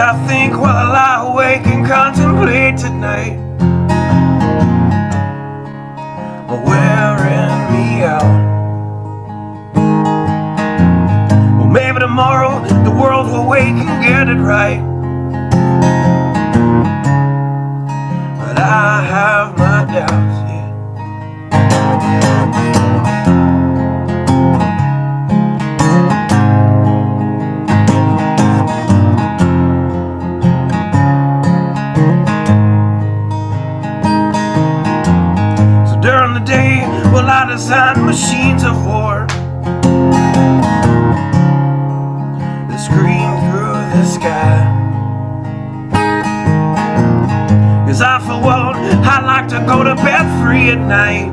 I think while I lie awake and contemplate tonight are wearing me out. Well, maybe tomorrow the world will wake and get it right, but I have my doubts, yeah. During the day, well, I design machines of war that scream through the sky. 'Cause I, for one, I like to go to bed free at night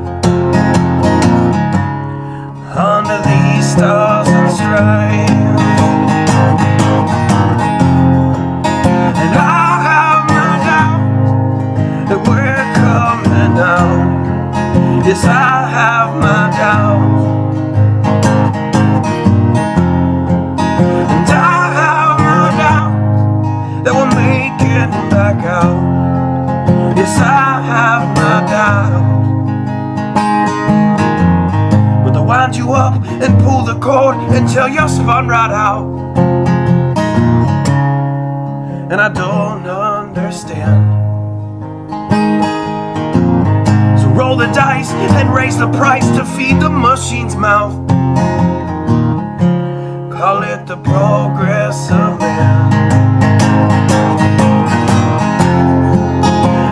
under these stars and stripes. And I have my doubts that we're coming out. Yes, I have my doubts, and I have my doubts that we'll make it back out. Yes, I have my doubts, but they'll wind you up and pull the cord until you're spun right out. And I don't understand. Roll the dice and raise the price to feed the machine's mouth. Call it the progress of man.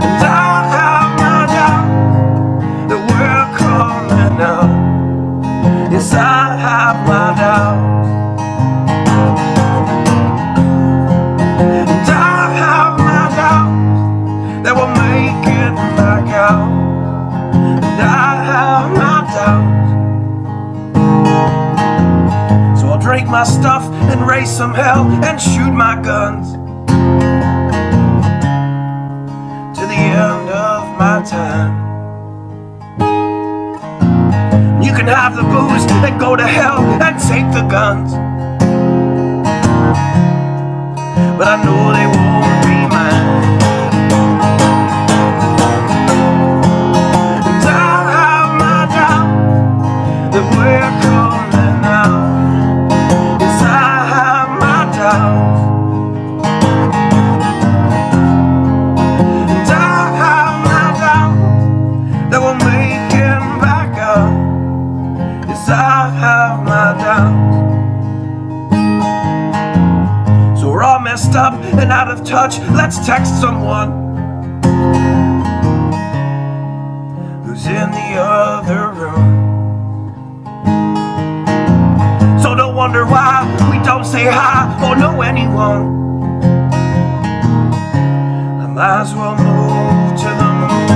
And I have my doubt that we're coming out. Yes, I have my doubts, and I have my doubts that we'll make it back out. I have my doubts, so I'll drink my stuff and raise some hell and shoot my guns to the end of my time. You can have the booze and go to hell and take the guns, but I know they won't be mine. That we're coming out. Yes, I have my doubts, and I have my doubts that we'll make it back out. Yes, I have my doubts. So we're all messed up and out of touch. Let's text someone who's in the other room. So don't wonder why we don't say hi or know anyone. I might as well move to the moon.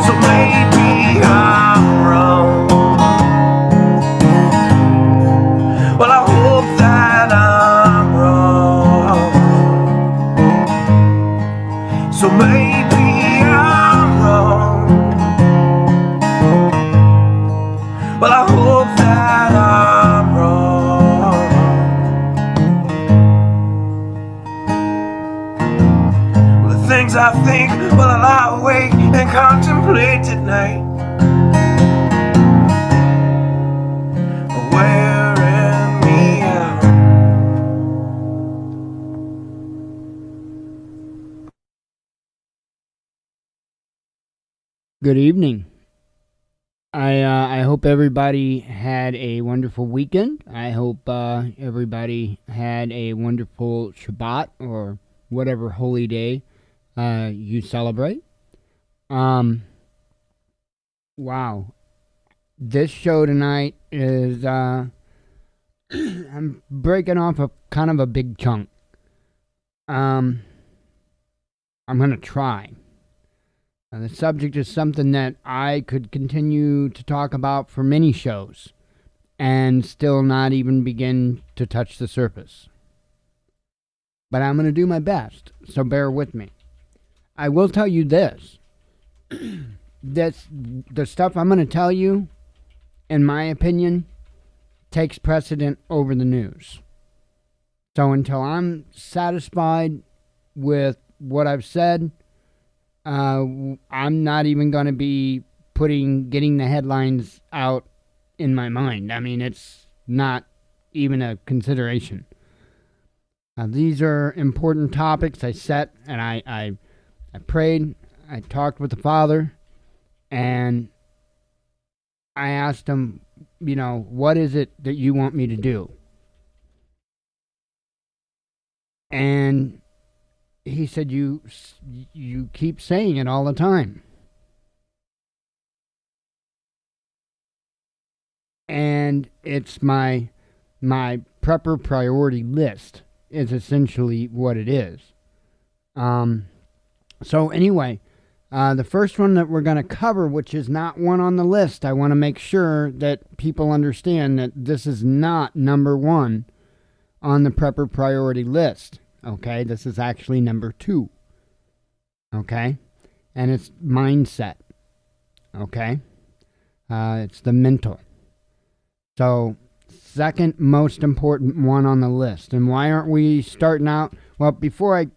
So maybe I'm wrong. Well, I hope that I'm wrong. So maybe I'm wrong. Well, I hope that I'm wrong. Well, the things I think while I lie awake and contemplate at night are wearing me out. Good evening. I hope everybody had a wonderful weekend. I hope everybody had a wonderful Shabbat or whatever holy day you celebrate. Wow. This show tonight is I'm breaking off a kind of a big chunk. I'm going to try. The subject is something that I could continue to talk about for many shows and still not even begin to touch the surface. But I'm going to do my best, so bear with me. I will tell you this. The stuff I'm going to tell you, in my opinion, takes precedent over the news. So until I'm satisfied with what I've said, I'm not even going to be getting the headlines out in my mind. I mean, it's not even a consideration. These are important topics. I set and I prayed. I talked with the Father, and I asked him, what is it that you want me to do? And he said, you keep saying it all the time. And it's my prepper priority list is essentially what it is. So anyway, the first one that we're going to cover, which is not one on the list, I want to make sure that people understand that this is not number one on the prepper priority list. Okay, this is actually number 2. Okay, and it's mindset. Okay, it's the mental. So, second most important one on the list. And why aren't we starting out? Well, before I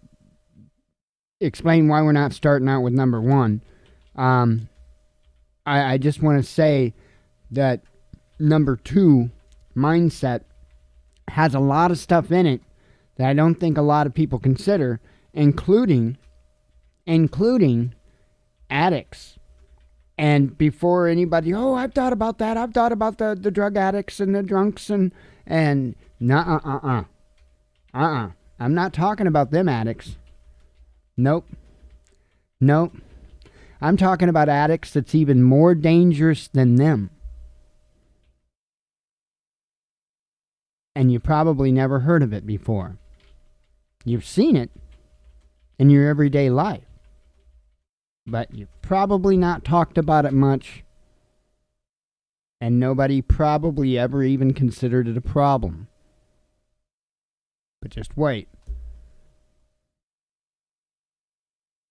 explain why we're not starting out with number 1, I just want to say that number 2, mindset, has a lot of stuff in it that I don't think a lot of people consider, including addicts. And before anybody, I've thought about that. I've thought about the drug addicts and the drunks and I'm not talking about them addicts. Nope. I'm talking about addicts that's even more dangerous than them. And you probably never heard of it before. You've seen it in your everyday life, but you've probably not talked about it much, and nobody probably ever even considered it a problem. But just wait.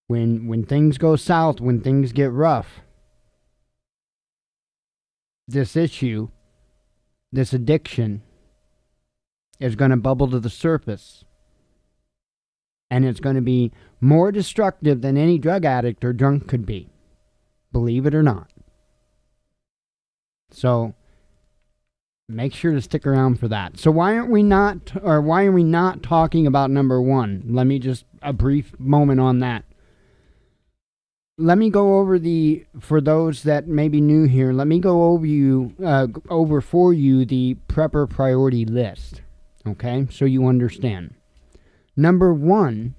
When things go south, when things get rough, this issue, this addiction, is going to bubble to the surface. And it's going to be more destructive than any drug addict or drunk could be. Believe it or not. So, make sure to stick around for that. So why are we not talking about number 1? Let me just, a brief moment on that. Let me go over for those that may be new here, let me go over for you the prepper priority list. Okay, so you understand. Number 1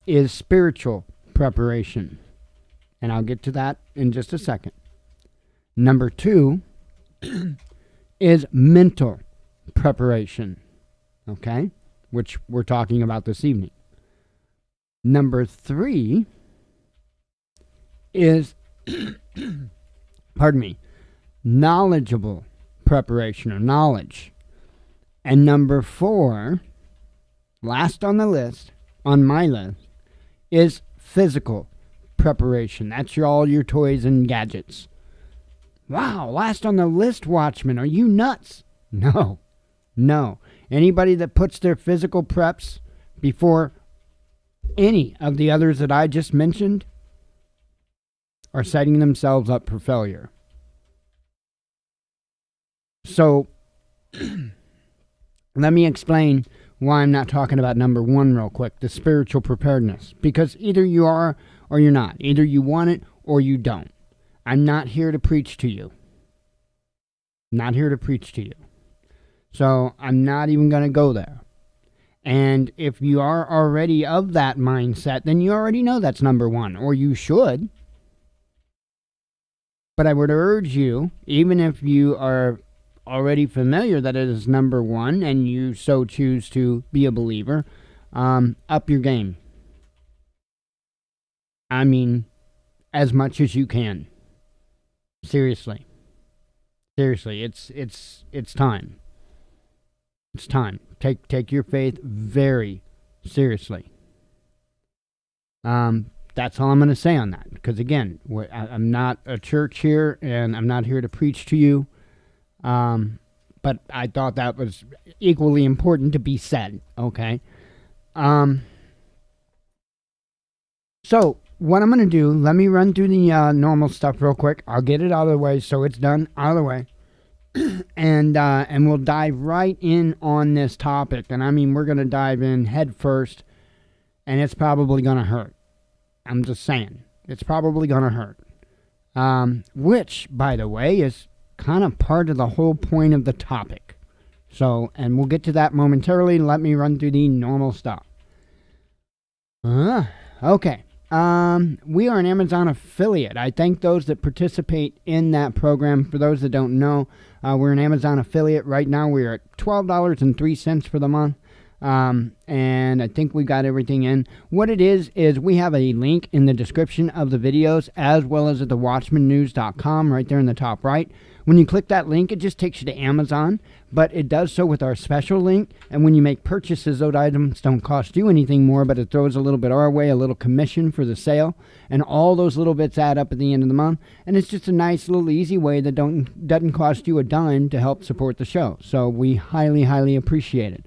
is spiritual preparation, and I'll get to that in just a second. Number 2 is mental preparation, okay, which we're talking about this evening. Number 3 is, knowledgeable preparation or knowledge. And number 4, last on the list, on my list, is physical preparation. That's all your toys and gadgets. Wow, last on the list, Watchman. Are you nuts? No. Anybody that puts their physical preps before any of the others that I just mentioned are setting themselves up for failure. So, let me explain why I'm not talking about number 1 real quick, the spiritual preparedness. Because either you are or you're not. Either you want it or you don't. I'm not here to preach to you. So I'm not even going to go there. And if you are already of that mindset, then you already know that's number 1, or you should. But I would urge you, even if you are already familiar that it is number 1 and you so choose to be a believer, up your game. I mean, as much as you can. Seriously, it's time. It's time. Take your faith very seriously. That's all I'm going to say on that. Because again, I'm not a church here, and I'm not here to preach to you. but I thought that was equally important to be said, okay? So, what I'm going to do, let me run through the normal stuff real quick. I'll get it out of the way so it's done, out of the way. and we'll dive right in on this topic. And I mean, we're going to dive in head first, and it's probably going to hurt. I'm just saying. It's probably going to hurt. Which, by the way, is kind of part of the whole point of the topic. So, and we'll get to that momentarily. Let me run through the normal stuff. Okay. We are an Amazon affiliate. I thank those that participate in that program. For those that don't know, we're an Amazon affiliate. Right now, we're at $12.03 for the month. And I think we got everything in. What it is we have a link in the description of the videos, as well as at the watchmannews.com right there in the top right. When you click that link, it just takes you to Amazon, but it does so with our special link. And when you make purchases, those items don't cost you anything more, but it throws a little bit our way, a little commission for the sale. And all those little bits add up at the end of the month. And it's just a nice little easy way that doesn't cost you a dime to help support the show. So we highly, highly appreciate it.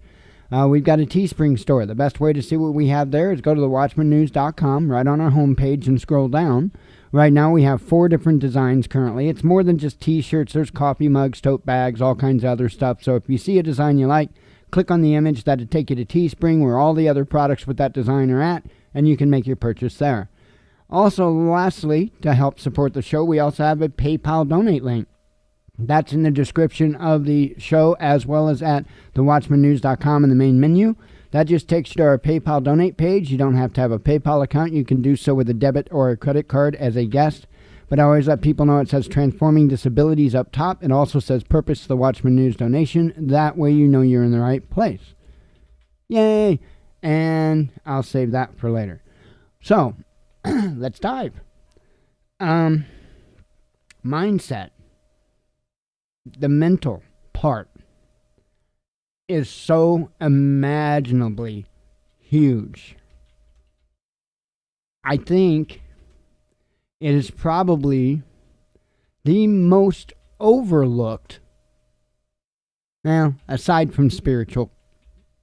We've got a Teespring Store. The best way to see what we have there is go to the watchmannews.com, right on our homepage, and scroll down. Right now we have 4 different designs currently. It's more than just t-shirts. There's coffee mugs, tote bags, all kinds of other stuff. So if you see a design you like, click on the image. That'll take you to Teespring, where all the other products with that design are at, and you can make your purchase there. Also, lastly, to help support the show, we also have a PayPal donate link. That's in the description of the show, as well as at thewatchmannews.com in the main menu. That just takes you to our PayPal donate page. You don't have to have a PayPal account. You can do so with a debit or a credit card as a guest. But I always let people know it says Transforming Disabilities up top. It also says Purpose to the Watchman News donation. That way you know you're in the right place. Yay! And I'll save that for later. So, let's dive. Mindset. The mental part is so imaginably huge. I think it is probably the most overlooked, well, aside from spiritual,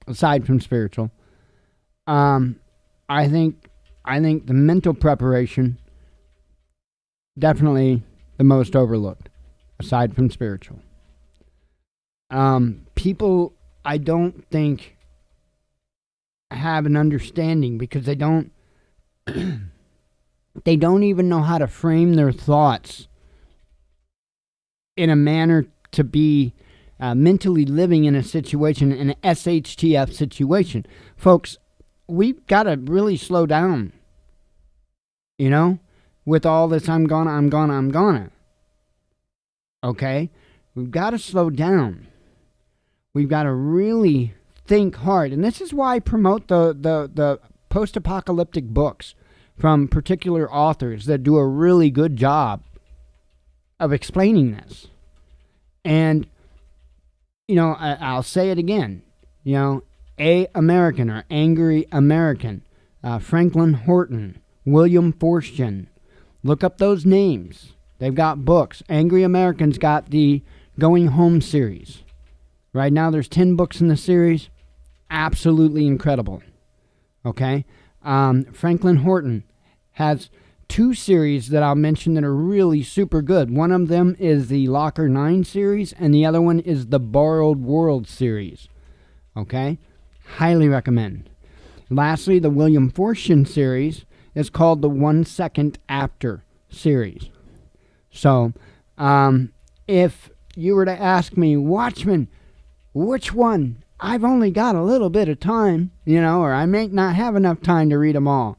I think the mental preparation, definitely the most overlooked, aside from spiritual. People, I don't think, have an understanding because they don't even know how to frame their thoughts in a manner to be mentally living in a situation, in an SHTF situation. Folks, we've got to really slow down, with all this I'm gonna. Okay? We've got to slow down. We've got to really think hard. And this is why I promote the post-apocalyptic books from particular authors that do a really good job of explaining this. And, I'll say it again. A American, or Angry American, Franklin Horton, William Forstchen. Look up those names. They've got books. Angry American's got the Going Home series. Right now there's 10 books in the series. Absolutely incredible. Okay? Franklin Horton has 2 series that I'll mention that are really super good. One of them is the Locker 9 series, and the other one is the Borrowed World series. Okay? Highly recommend. Lastly, the William Forstchen series is called the 1 Second After series. So, if you were to ask me, Watchman, which one? I've only got a little bit of time, or I may not have enough time to read them all.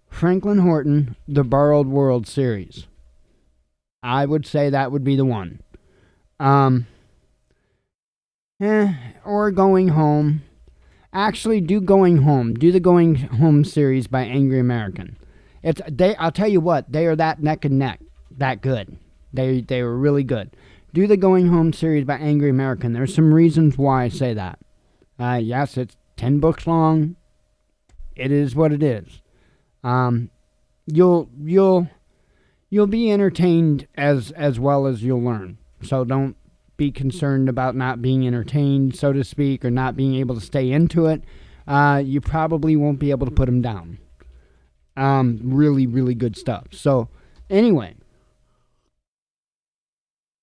Franklin Horton, the Borrowed World series. I would say that would be the one. Or Going Home. Actually, do Going Home. Do the Going Home series by Angry American. I'll tell you what, they are that neck and neck. That good. They were really good. Do the Going Home series by Angry American. There's some reasons why I say that. Yes, it's 10 books long. It is what it is. You'll be entertained as well as you'll learn. So don't be concerned about not being entertained, so to speak, or not being able to stay into it, you probably won't be able to put them down. Really, really good stuff. So, anyway,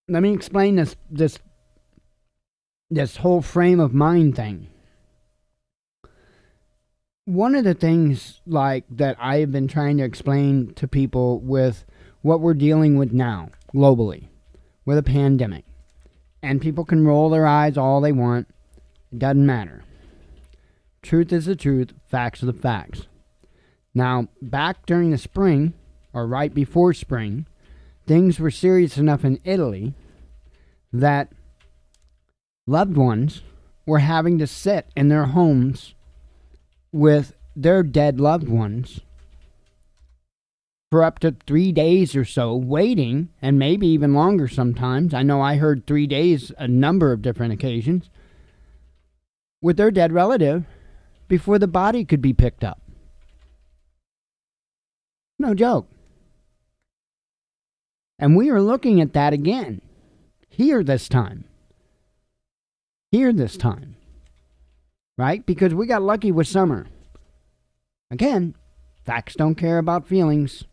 let me explain this whole frame of mind thing. One of the things like that I have been trying to explain to people with what we're dealing with now globally with a pandemic, and people can roll their eyes all they want, it doesn't matter. Truth is the truth, facts are the facts. Now, back during the spring, or right before spring, things were serious enough in Italy that loved ones were having to sit in their homes with their dead loved ones for up to 3 days or so, waiting, and maybe even longer sometimes. I know I heard 3 days a number of different occasions, with their dead relative before the body could be picked up. No joke. And we are looking at that again, here this time. Right? Because we got lucky with summer. Again, facts don't care about feelings.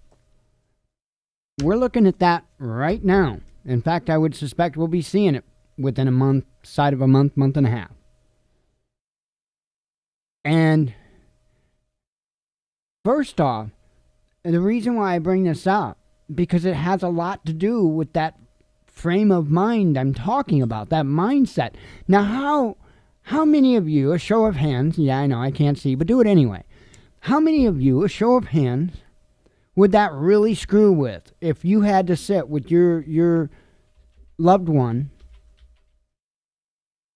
We're looking at that right now. In fact, I would suspect we'll be seeing it within a month, side of a month, month and a half. And first off, the reason why I bring this up, because it has a lot to do with that frame of mind I'm talking about, that mindset. Now, how many of you, a show of hands, yeah, I know, I can't see, but do it anyway. How many of you, a show of hands, would that really screw with if you had to sit with your loved one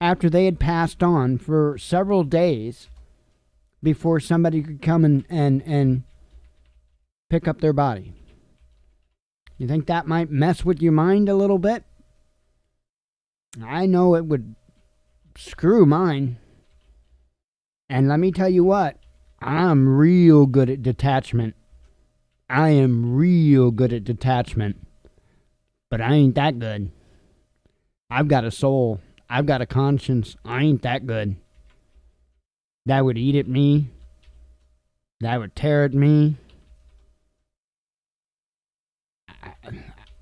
after they had passed on for several days before somebody could come and pick up their body? You think that might mess with your mind a little bit? I know it would screw mine. And let me tell you what, I'm real good at detachment. But I ain't that good. I've got a soul. I've got a conscience. I ain't that good. That would eat at me. That would tear at me.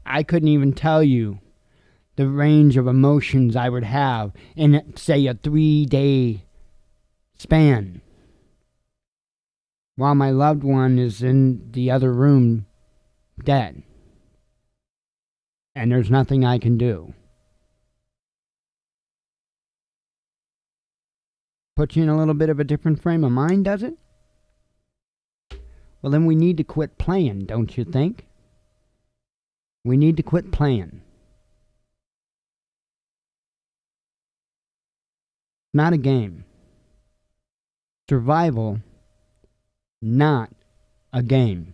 I couldn't even tell you the range of emotions I would have in, say, a 3-day span, while my loved one is in the other room dead. And there's nothing I can do. Put you in a little bit of a different frame of mind, does it? Well, then we need to quit playing, don't you think? We need to quit playing. Not a game. Survival, not a game.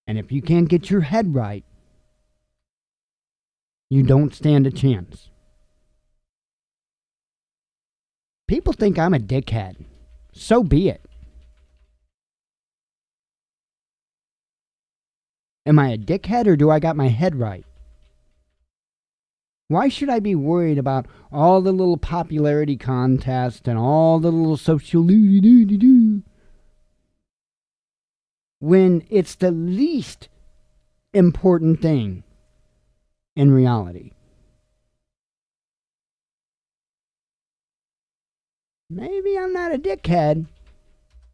And if you can't get your head right, you don't stand a chance. People think I'm a dickhead. So be it. Am I a dickhead, or do I got my head right? Why should I be worried about all the little popularity contests and all the little social do when it's the least important thing in reality? Maybe I'm not a dickhead.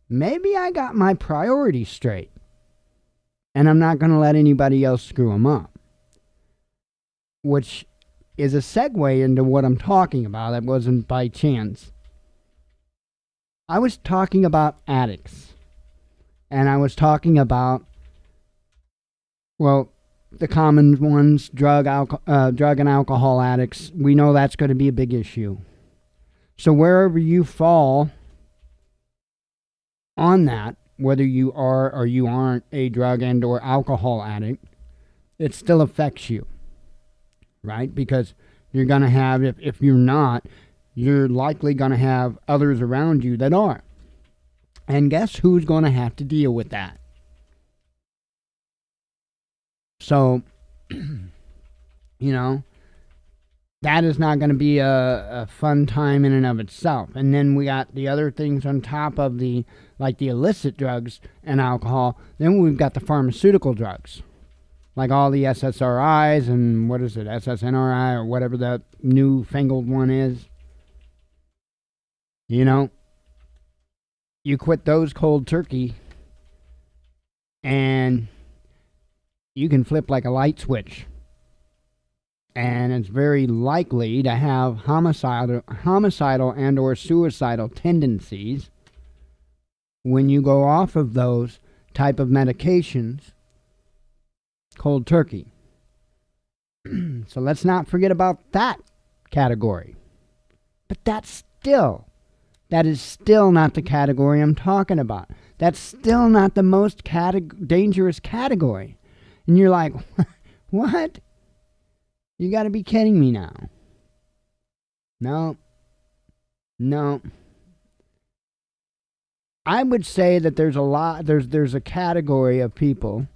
Maybe I got my priorities straight. And I'm not going to let anybody else screw them up. Which is a segue into what I'm talking about. That wasn't by chance. I was talking about addicts. And I was talking about, well, the common ones, drug and alcohol addicts. We know that's going to be a big issue. So wherever you fall on that, whether you are or you aren't a drug and or alcohol addict, it still affects you, right? Because you're going to have, if you're not, you're likely going to have others around you that are. And guess who's going to have to deal with that? So, you know, that is not going to be a fun time in and of itself. And then we got the other things on top of the, like the illicit drugs and alcohol. Then we've got the pharmaceutical drugs, like all the SSRIs and what is it, SSNRI or whatever that newfangled one is. You know, you quit those cold turkey and you can flip like a light switch. And it's very likely to have homicidal and or suicidal tendencies when you go off of those type of medications cold turkey. So let's not forget about that category. But that is still not the category I'm talking about. That's still not the most dangerous category. And you're like, what? You got to be kidding me now. No. I would say that there's a category of people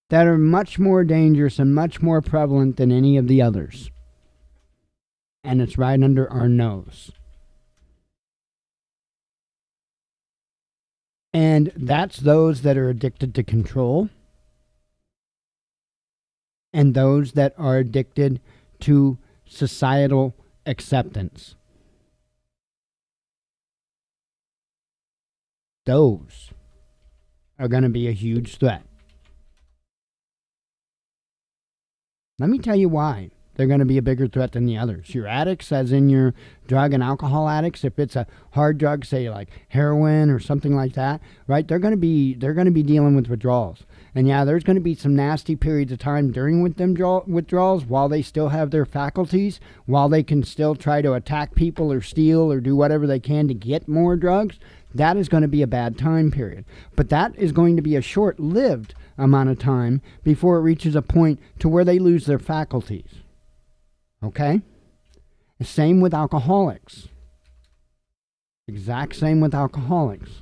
that are much more dangerous and much more prevalent than any of the others. And it's right under our nose. And that's those that are addicted to control, and those that are addicted to societal acceptance. Those are going to be a huge threat. Let me tell you why they're going to be a bigger threat than the others. Your addicts, as in your drug and alcohol addicts, if it's a hard drug, say like heroin or something like that, right? They're going to be dealing with withdrawals. And yeah, there's going to be some nasty periods of time during with them withdrawals while they still have their faculties, while they can still try to attack people or steal or do whatever they can to get more drugs. That is going to be a bad time period. But that is going to be a short-lived amount of time before it reaches a point to where they lose their faculties. Okay? The same with alcoholics. Exact same with alcoholics.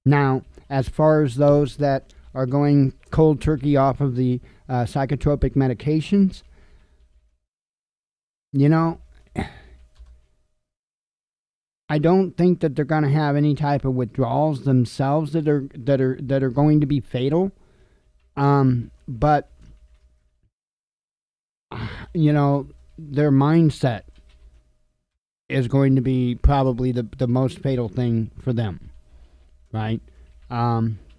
Now, as far as those that are going cold turkey off of the psychotropic medications, you know, I don't think that they're going to have any type of withdrawals themselves that are going to be fatal. But you know, their mindset is going to be probably the most fatal thing for them, right?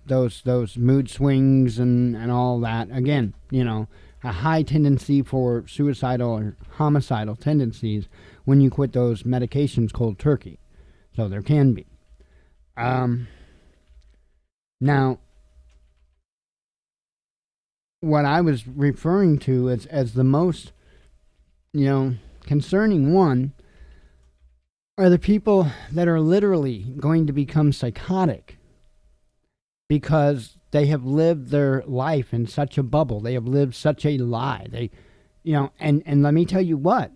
Those mood swings and all that. Again, you know, a high tendency for suicidal or homicidal tendencies when you quit those medications cold turkey. So there can be. Now, what I was referring to as the most, you know, concerning one are the people that are literally going to become psychotic because they have lived their life in such a bubble. They have lived such a lie. They, you know, and let me tell you what,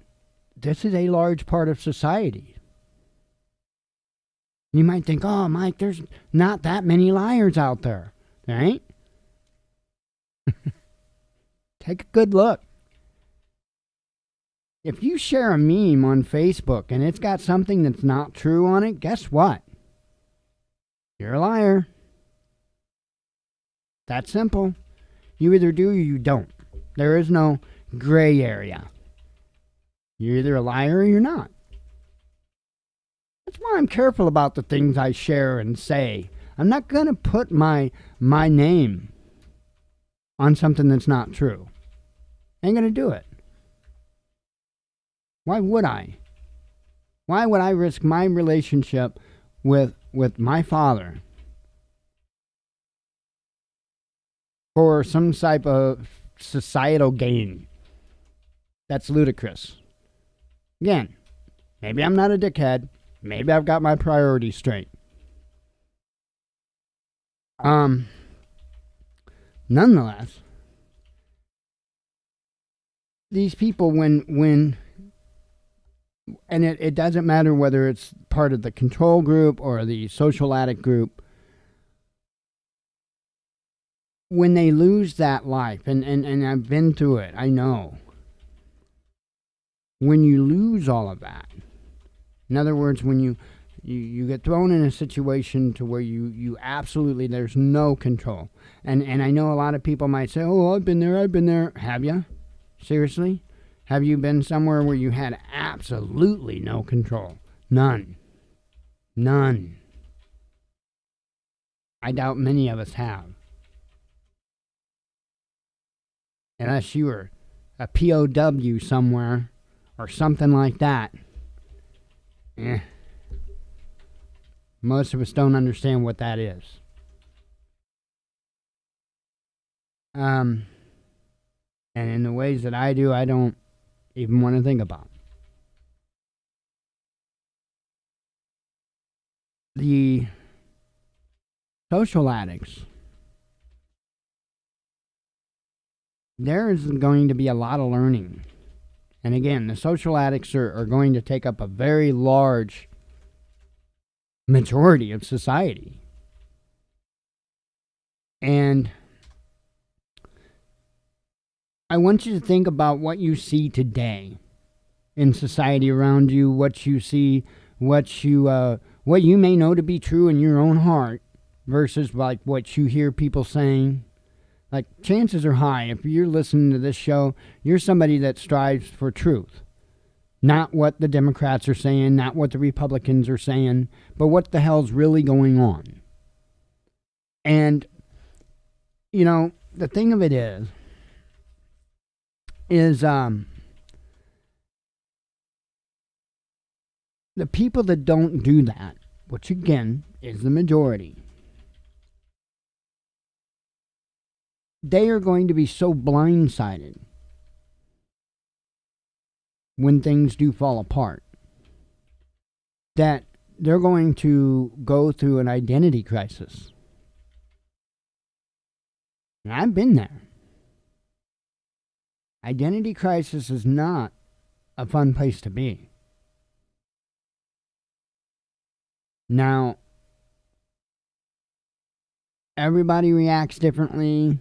this is a large part of society. You might think, oh, Mike, there's not that many liars out there, right? Take a good look. If you share a meme on Facebook and it's got something that's not true on it, guess what? You're a liar. That simple. You either do or you don't. There is no gray area. You're either a liar or you're not. That's why I'm careful about the things I share and say. I'm not going to put my name on something that's not true. I ain't going to do it. Why would I? Why would I risk my relationship with my father for some type of societal gain? That's ludicrous. Again, maybe I'm not a dickhead. Maybe I've got my priorities straight. Nonetheless, these people, when and it doesn't matter whether it's part of the control group or the social addict group, when they lose that life, and I've been through it, I know. When you lose all of that, in other words, when you get thrown in a situation to where you absolutely, there's no control. And I know a lot of people might say, oh, I've been there. Have you? Seriously? Have you been somewhere where you had absolutely no control? None. I doubt many of us have. Unless you were a POW somewhere or something like that. Most of us don't understand what that is. And in the ways that I do, I don't even want to think about. The social addicts, there is going to be a lot of learning. And again, the social addicts are going to take up a very large majority of society. And I want you to think about what you see today in society around you, what you see, what you may know to be true in your own heart versus like what you hear people saying. Like, chances are high, if you're listening to this show, you're somebody that strives for truth. Not what the Democrats are saying, not what the Republicans are saying, but what the hell's really going on. And, you know, the thing of it is the people that don't do that, which again is the majority, they are going to be so blindsided when things do fall apart that they're going to go through an identity crisis. And I've been there. Identity crisis is not a fun place to be. Now, everybody reacts differently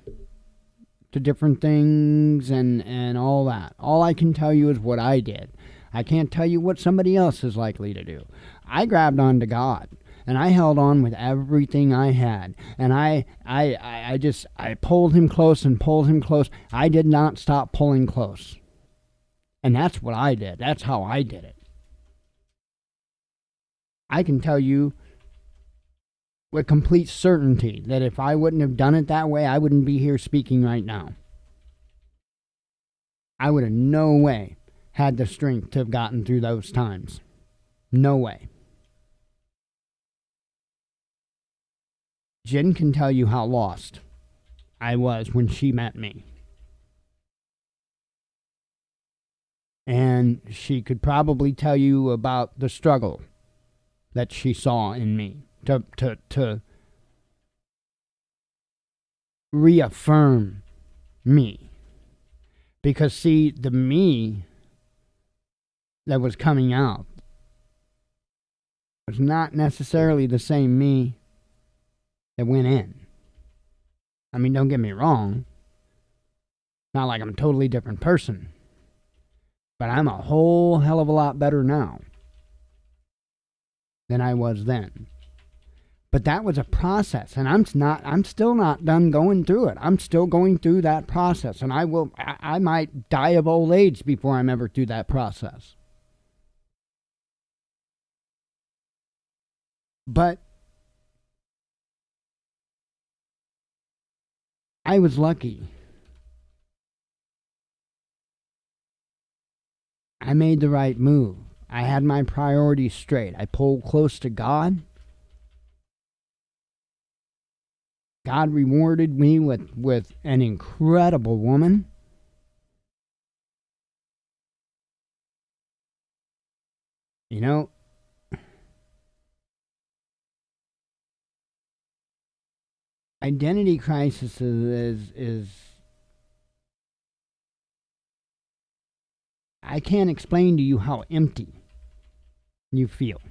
to different things and all that. All I can tell you is what I did. I can't tell you what somebody else is likely to do. I grabbed on to God, and I held on with everything I had. And I pulled him close and pulled him close. I did not stop pulling close. And that's what I did. That's how I did it. I can tell you with complete certainty that if I wouldn't have done it that way, I wouldn't be here speaking right now. I would have no way had the strength to have gotten through those times. No way. Jen can tell you how lost I was when she met me. And she could probably tell you about the struggle that she saw in me to reaffirm me. Because, see, the me that was coming out was not necessarily the same me that went in. I mean, don't get me wrong. Not like I'm a totally different person. But I'm a whole hell of a lot better now than I was then. But that was a process, and I'm still not done going through it. I'm still going through that process, and I might die of old age before I'm ever through that process. But I was lucky. I made the right move. I had my priorities straight. I pulled close to God. God rewarded me with an incredible woman. You know, identity crisis is I can't explain to you how empty you feel.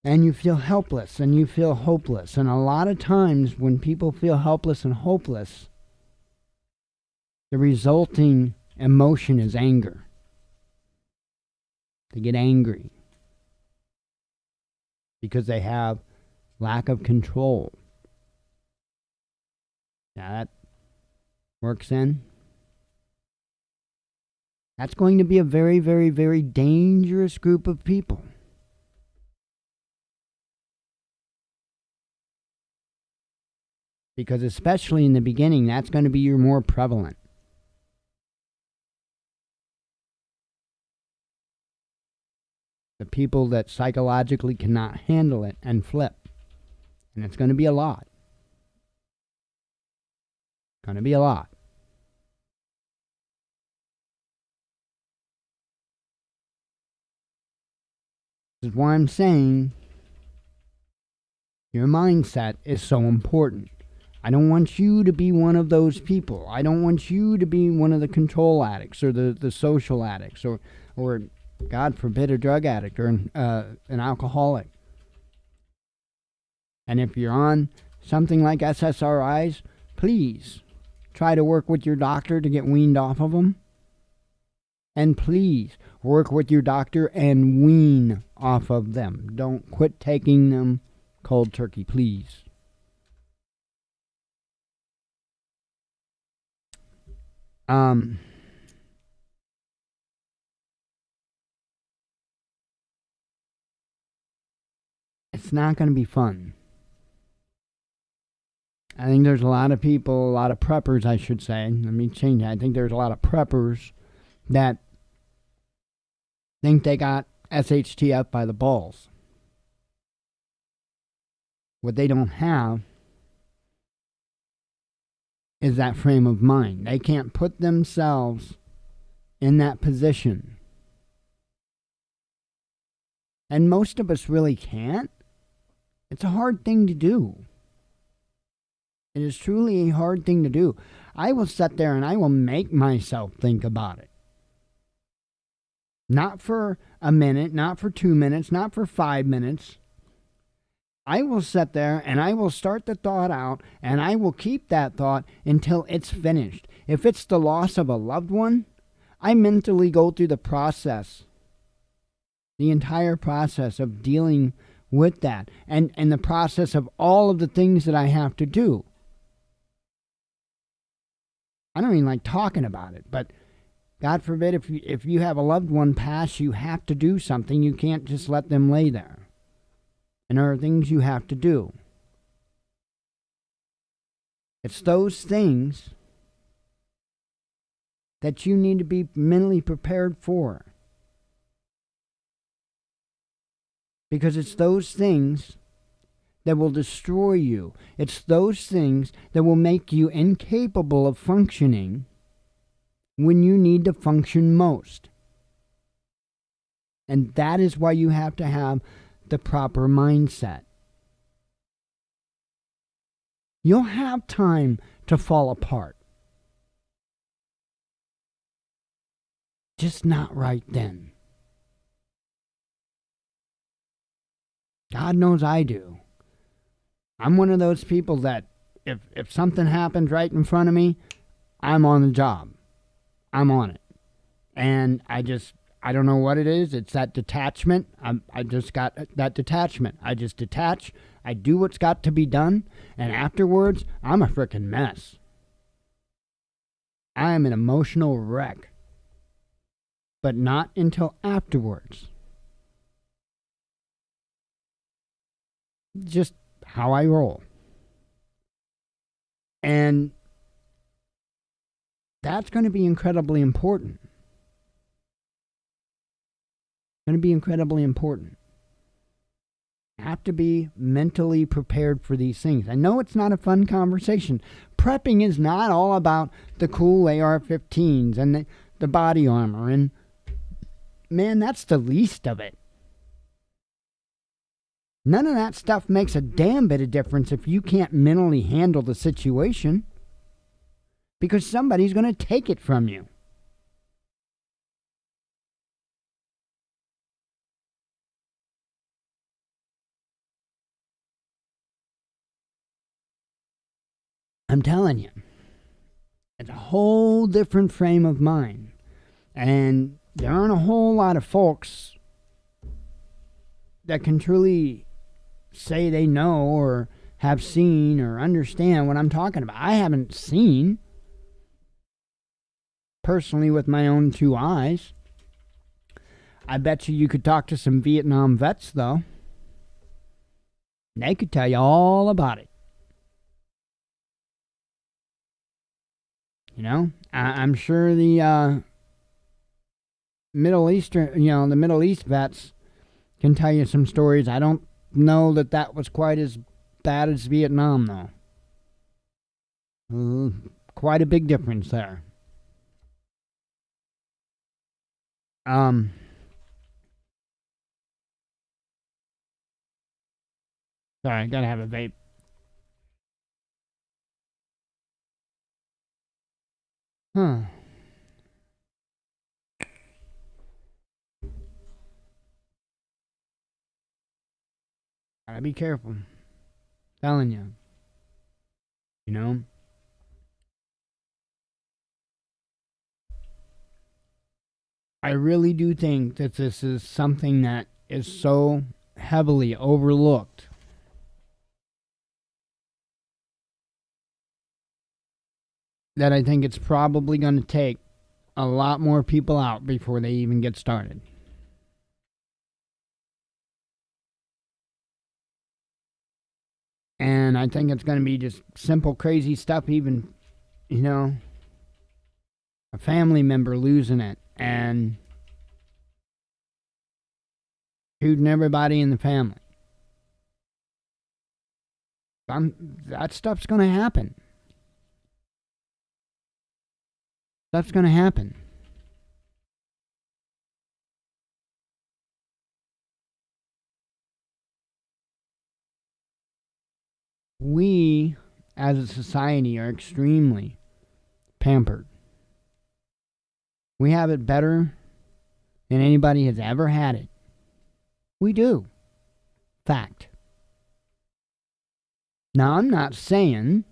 And you feel helpless and you feel hopeless. And a lot of times when people feel helpless and hopeless, the resulting emotion is anger. They get angry because they have lack of control. Now that works in. That's going to be a very, very, very dangerous group of people. Because especially in the beginning, that's going to be your more prevalent. The people that psychologically cannot handle it and flip. And it's going to be a lot. Going to be a lot. This is why I'm saying your mindset is so important. I don't want you to be one of those people. I don't want you to be one of the control addicts or the social addicts or God forbid, a drug addict or an alcoholic. And if you're on something like SSRIs, please try to work with your doctor to get weaned off of them. And please work with your doctor and wean off of them. Don't quit taking them cold turkey, please. It's not going to be fun. I think there's a lot of people, a lot of preppers, I should say. Let me change that. I think there's a lot of preppers that think they got SHTF by the balls. What they don't have is that frame of mind. They can't put themselves in that position. And most of us really can't. It's a hard thing to do. It is truly a hard thing to do. I will sit there and I will make myself think about it. Not for a minute, not for 2 minutes, not for 5 minutes. I will sit there and I will start the thought out and I will keep that thought until it's finished. If it's the loss of a loved one, I mentally go through the process, the entire process of dealing with that and the process of all of the things that I have to do. I don't even like talking about it, but God forbid if you have a loved one pass, you have to do something. You can't just let them lay there. And there are things you have to do. It's those things that you need to be mentally prepared for. Because it's those things that will destroy you. It's those things that will make you incapable of functioning when you need to function most. And that is why you have to have the proper mindset. You'll have time to fall apart. Just not right then. God knows I do. I'm one of those people that if something happens right in front of me, I'm on the job. I'm on it. And I don't know what it is. It's that detachment. I just got that detachment. I just detach. I do what's got to be done. And afterwards, I'm a frickin' mess. I am an emotional wreck. But not until afterwards. Just how I roll. And that's going to be incredibly important. Going to be incredibly important. Have to be mentally prepared for these things. I know it's not a fun conversation. Prepping is not all about the cool AR-15s and the body armor. And man, that's the least of it. None of that stuff makes a damn bit of difference if you can't mentally handle the situation. Because somebody's going to take it from you. I'm telling you, it's a whole different frame of mind. And there aren't a whole lot of folks that can truly say they know or have seen or understand what I'm talking about. I haven't seen personally with my own two eyes. I bet you could talk to some Vietnam vets, though. They could tell you all about it. You know, I'm sure the Middle Eastern, the Middle East vets can tell you some stories. I don't know that was quite as bad as Vietnam, though. Quite a big difference there. Sorry, I gotta have a vape. Huh. Gotta be careful. Telling you. You know? I really do think that this is something that is so heavily overlooked. That I think it's probably going to take a lot more people out before they even get started. And I think it's going to be just simple, crazy stuff, even, a family member losing it and shooting everybody in the family. That stuff's going to happen. Stuff's going to happen. We, as a society, are extremely pampered. We have it better than anybody has ever had it. We do. Fact. Now, I'm not saying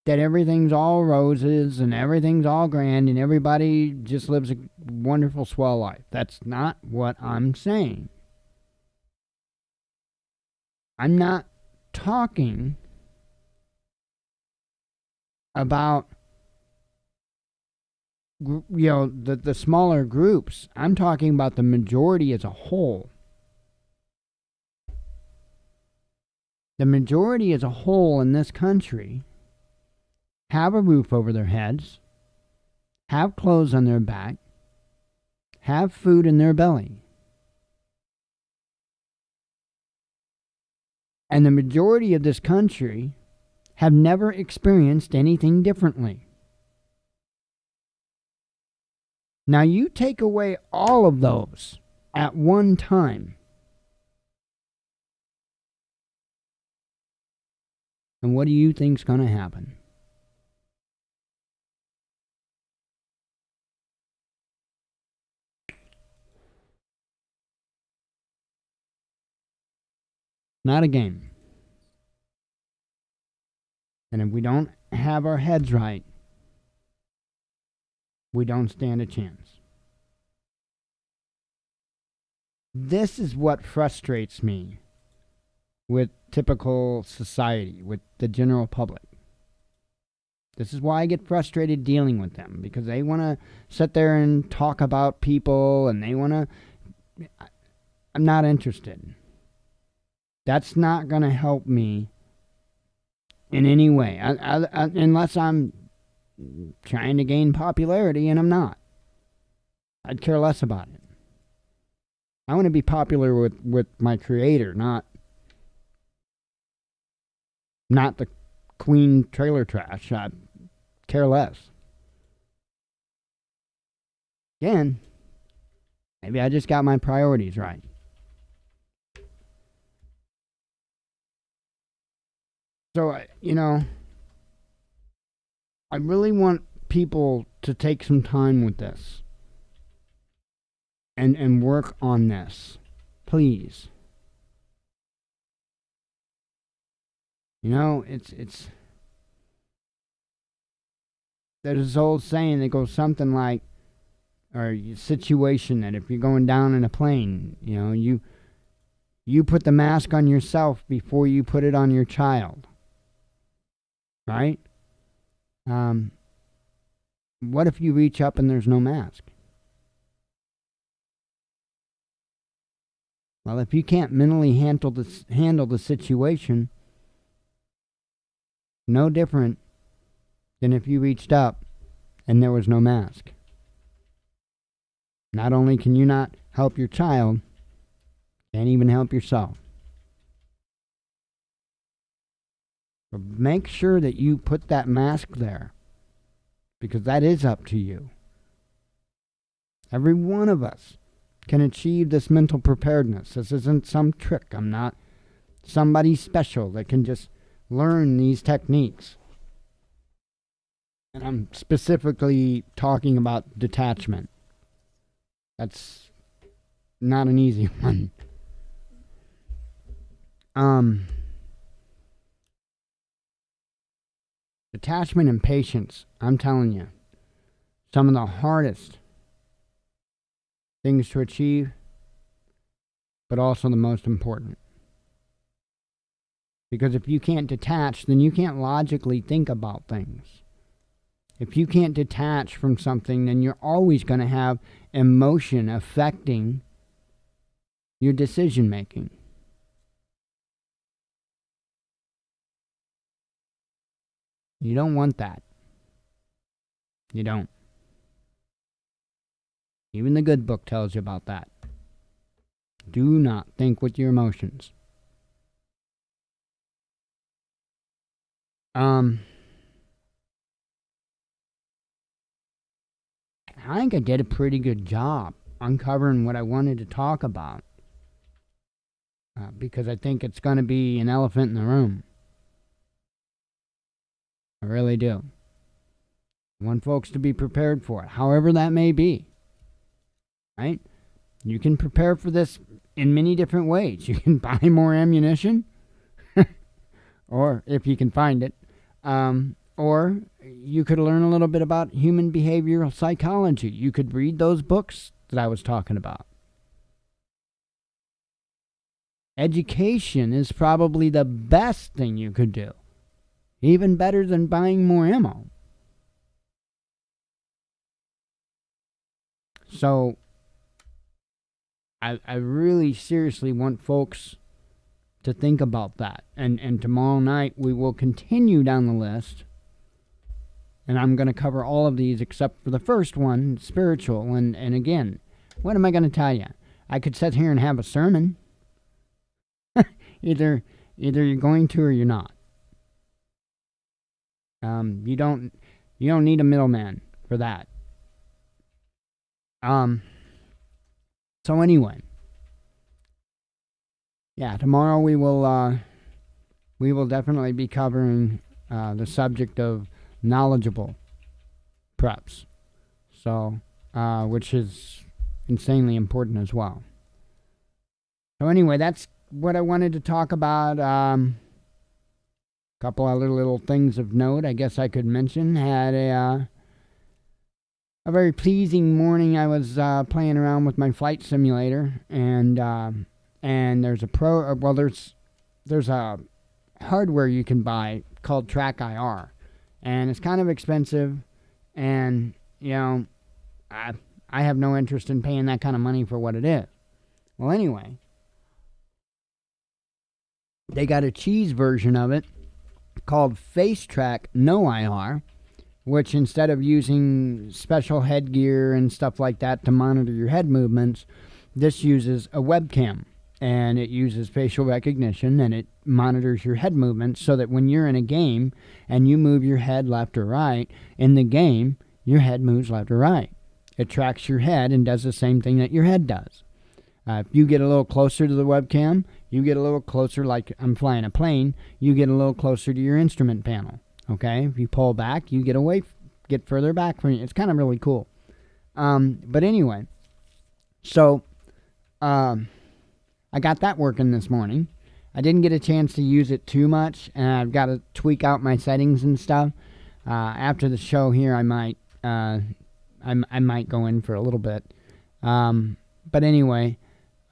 that everything's all roses and everything's all grand and everybody just lives a wonderful, swell life. That's not what I'm saying. I'm not talking about the smaller groups. I'm talking about the majority as a whole. The majority as a whole in this country have a roof over their heads, have clothes on their back, have food in their belly. And the majority of this country have never experienced anything differently. Now, you take away all of those at one time, and what do you think's going to happen? Not a game. And if we don't have our heads right, we don't stand a chance. This is what frustrates me with typical society, with the general public. This is why I get frustrated dealing with them, because they want to sit there and talk about people and they want to... I'm not interested. That's not going to help me in any way, unless I'm trying to gain popularity, and I'm not. I'd care less about it. I want to be popular with my creator, not the Queen trailer trash. I care less. Again, maybe I just got my priorities right. So, I really want people to take some time with this and work on this. Please. It's there's this old saying that goes something like, or situation that if you're going down in a plane, you put the mask on yourself before you put it on your child, right? What if you reach up and there's no mask? Well, if you can't mentally handle the situation, no different than if you reached up and there was no mask. Not only can you not help your child, can't even help yourself. But make sure that you put that mask there, because that is up to you. Every one of us can achieve this mental preparedness. This isn't some trick. I'm not somebody special that can just learn these techniques. And I'm specifically talking about detachment. That's not an easy one. Detachment and patience, I'm telling you, some of the hardest things to achieve, but also the most important. Because if you can't detach, then you can't logically think about things. If you can't detach from something, then you're always going to have emotion affecting your decision making. You don't want that. You don't. Even the good book tells you about that. Do not think with your emotions. I think I did a pretty good job uncovering what I wanted to talk about. Because I think it's going to be an elephant in the room. I really do. I want folks to be prepared for it, however that may be. Right? You can prepare for this in many different ways. You can buy more ammunition, or if you can find it, or you could learn a little bit about human behavioral psychology. You could read those books that I was talking about. Education is probably the best thing you could do. Even better than buying more ammo. So, I really seriously want folks to think about that. And tomorrow night we will continue down the list. And I'm going to cover all of these except for the first one, spiritual. And again, what am I going to tell you? I could sit here and have a sermon. Either you're going to or you're not. You don't need a middleman for that. So anyway, yeah, tomorrow we will definitely be covering the subject of knowledgeable preps. So, which is insanely important as well. So anyway, that's what I wanted to talk about. Couple other little things of note I guess I could mention. Had a very pleasing morning. I was playing around with my flight simulator, and there's there's a hardware you can buy called Track IR, and it's kind of expensive, and I have no interest in paying that kind of money for what it is. Well, anyway, they got a cheese version of it called Face Track No IR, which instead of using special headgear and stuff like that to monitor your head movements, this uses a webcam, and it uses facial recognition, and it monitors your head movements so that when you're in a game and you move your head left or right, in the game, your head moves left or right. It tracks your head and does the same thing that your head does. If you get a little closer to the webcam, you get a little closer, like I'm flying a plane, you get a little closer to your instrument panel. Okay? If you pull back, you get further back from you. It's kind of really cool. But anyway, so I got that working this morning. I didn't get a chance to use it too much, and I've got to tweak out my settings and stuff. After the show here, I might go in for a little bit. But anyway,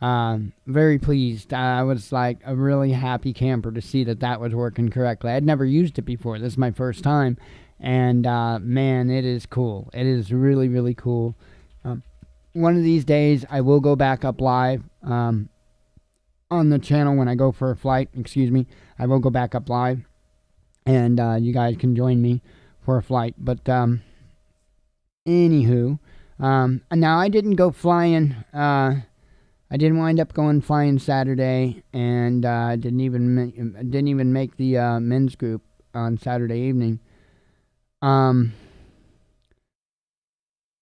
very pleased. I was like a really happy camper to see that was working correctly. I'd never used it before. This is my first time, and man, it is cool. It is really, really cool. One of these days, I will go back up live on the channel when I go for a flight. Excuse me. I will go back up live, and you guys can join me for a flight. But anywho, now I didn't go flying. I didn't wind up going flying Saturday, and didn't even make the men's group on Saturday evening.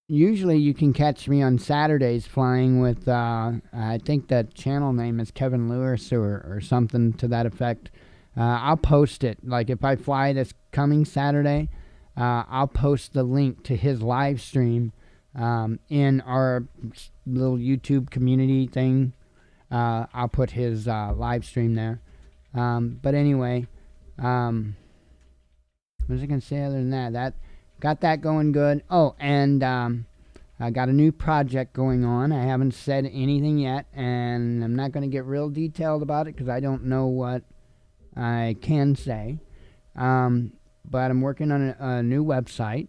Usually you can catch me on Saturdays flying with, I think the channel name is Kevin Lewis or something to that effect. I'll post it. Like if I fly this coming Saturday, I'll post the link to his live stream in our little YouTube community thing. I'll put his live stream there. But anyway, what was I going to say other than that? Got that going good. Oh, and I got a new project going on. I haven't said anything yet, and I'm not going to get real detailed about it because I don't know what I can say. But I'm working on a new website,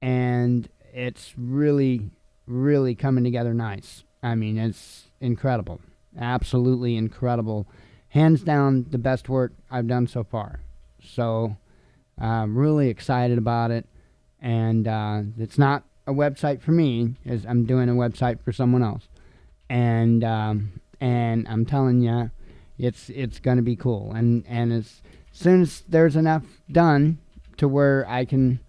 and it's really, really coming together nice. I mean, it's incredible. Absolutely incredible. Hands down, the best work I've done so far. So I'm really excited about it, and it's not a website for me, as I'm doing a website for someone else, and I'm telling you, it's going to be cool, and as soon as there's enough done to where I can,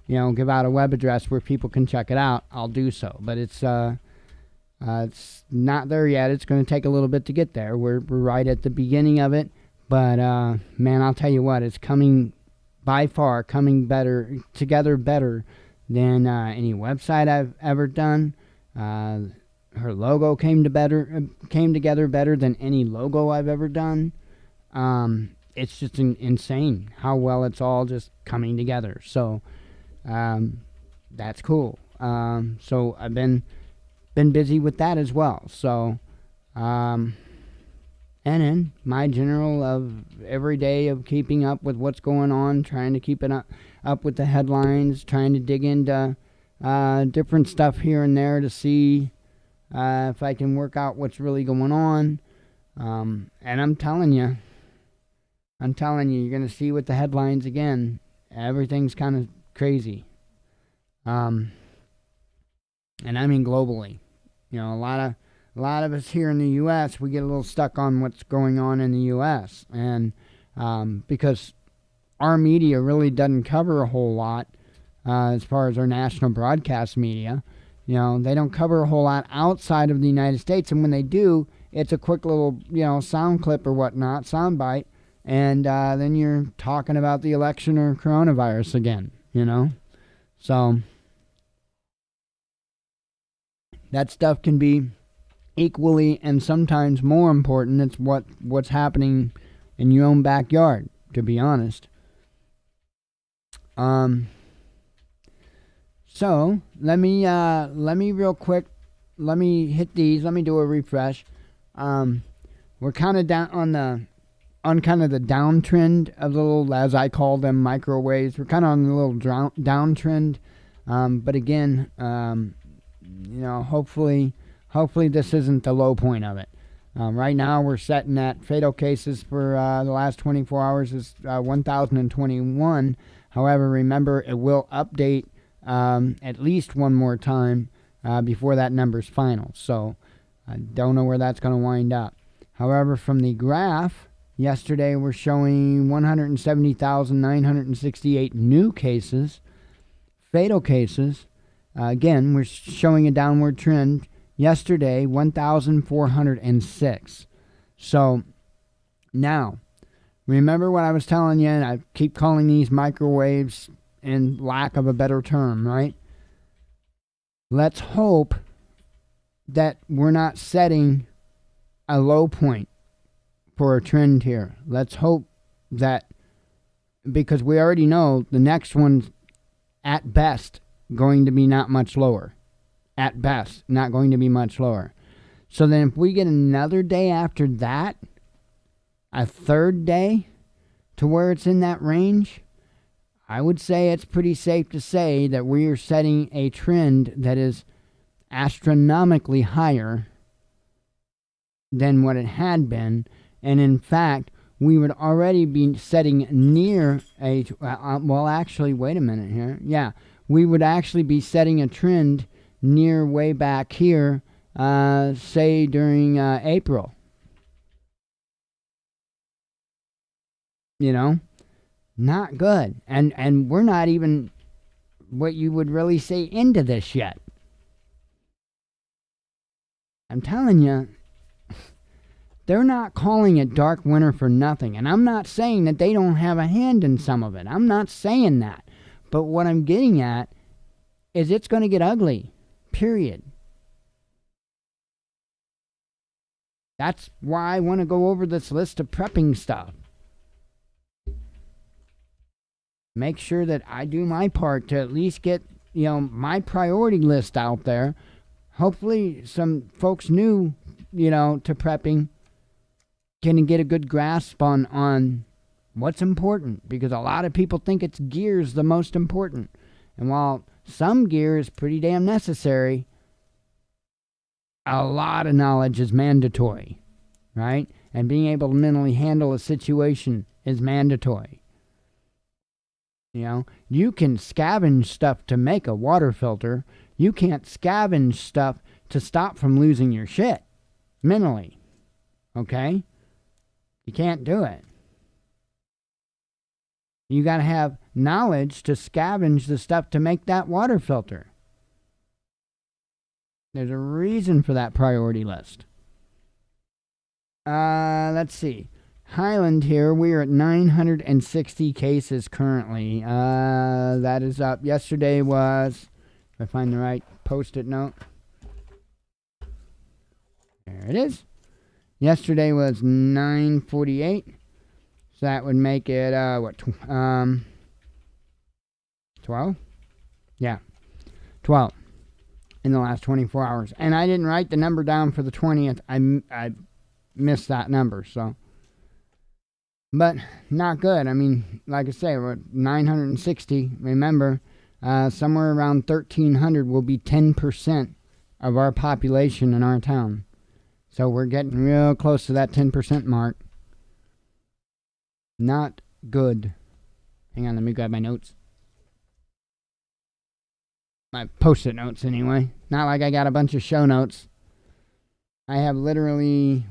give out a web address where people can check it out, I'll do so. But it's not there yet. It's going to take a little bit to get there. We're right at the beginning of it, but man, I'll tell you what, it's coming. By far, coming together better than any website I've ever done. Her logo came together better than any logo I've ever done. It's just insane how well it's all just coming together. So that's cool. So I've been busy with that as well. So and then my general of every day of keeping up with what's going on, trying to keep it up with the headlines, trying to dig into different stuff here and there to see if I can work out what's really going on. And I'm telling you, you're going to see with the headlines again. Everything's kind of crazy. And I mean globally. A lot of us here in the U.S., we get a little stuck on what's going on in the U.S. And because our media really doesn't cover a whole lot as far as our national broadcast media. They don't cover a whole lot outside of the United States. And when they do, it's a quick little, sound clip or whatnot, sound bite. And then you're talking about the election or coronavirus again, So that stuff can be equally and sometimes more important. It's what's happening in your own backyard, to be honest. So let me real quick, let me hit these. Let me do a refresh. We're kind of down on kind of the downtrend of the little, as I call them, microwaves. We're kind of on the little downtrend. But again, hopefully this isn't the low point of it. Right now we're setting at fatal cases for the last 24 hours is 1,021. However, remember, it will update at least one more time before that number's final. So I don't know where that's going to wind up. However, from the graph, yesterday we're showing 170,968 new cases. Fatal cases, again, we're showing a downward trend. Yesterday, 1,406. So, now, remember what I was telling you, and I keep calling these microwaves in lack of a better term, right? Let's hope that we're not setting a low point for a trend here. Let's hope that, because we already know the next one's at best going to be not much lower. At best, not going to be much lower. So then if we get another day after that, a third day to where it's in that range, I would say it's pretty safe to say that we are setting a trend that is astronomically higher than what it had been. And in fact, we would already be setting near a, well, actually, wait a minute here. Yeah, we would actually be setting a trend near way back here, say during April. You know, not good. And we're not even what you would really say into this yet. I'm telling you, they're not calling it dark winter for nothing. And I'm not saying that they don't have a hand in some of it. I'm not saying that. But what I'm getting at is it's going to get ugly. Period. That's why I want to go over this list of prepping stuff. Make sure that I do my part to at least get, my priority list out there. Hopefully some folks new, to prepping can get a good grasp on what's important, because a lot of people think it's gear's the most important. And while some gear is pretty damn necessary, a lot of knowledge is mandatory, right? And being able to mentally handle a situation is mandatory. You can scavenge stuff to make a water filter. You can't scavenge stuff to stop from losing your shit mentally. Okay? You can't do it. You got to have knowledge to scavenge the stuff to make that water filter. There's a reason for that priority list. Let's see. Highland here, we are at 960 cases currently. That is up. Yesterday was, if I find the right post-it note. There it is. Yesterday was 948. So that would make it, 12? Yeah, 12 in the last 24 hours. And I didn't write the number down for the 20th. I missed that number, so. But not good. I mean, like I say, we're at 960. Remember, somewhere around 1,300 will be 10% of our population in our town. So we're getting real close to that 10% mark. Not good. Hang on, let me grab my notes. My post-it notes, anyway. Not like I got a bunch of show notes. I have literally,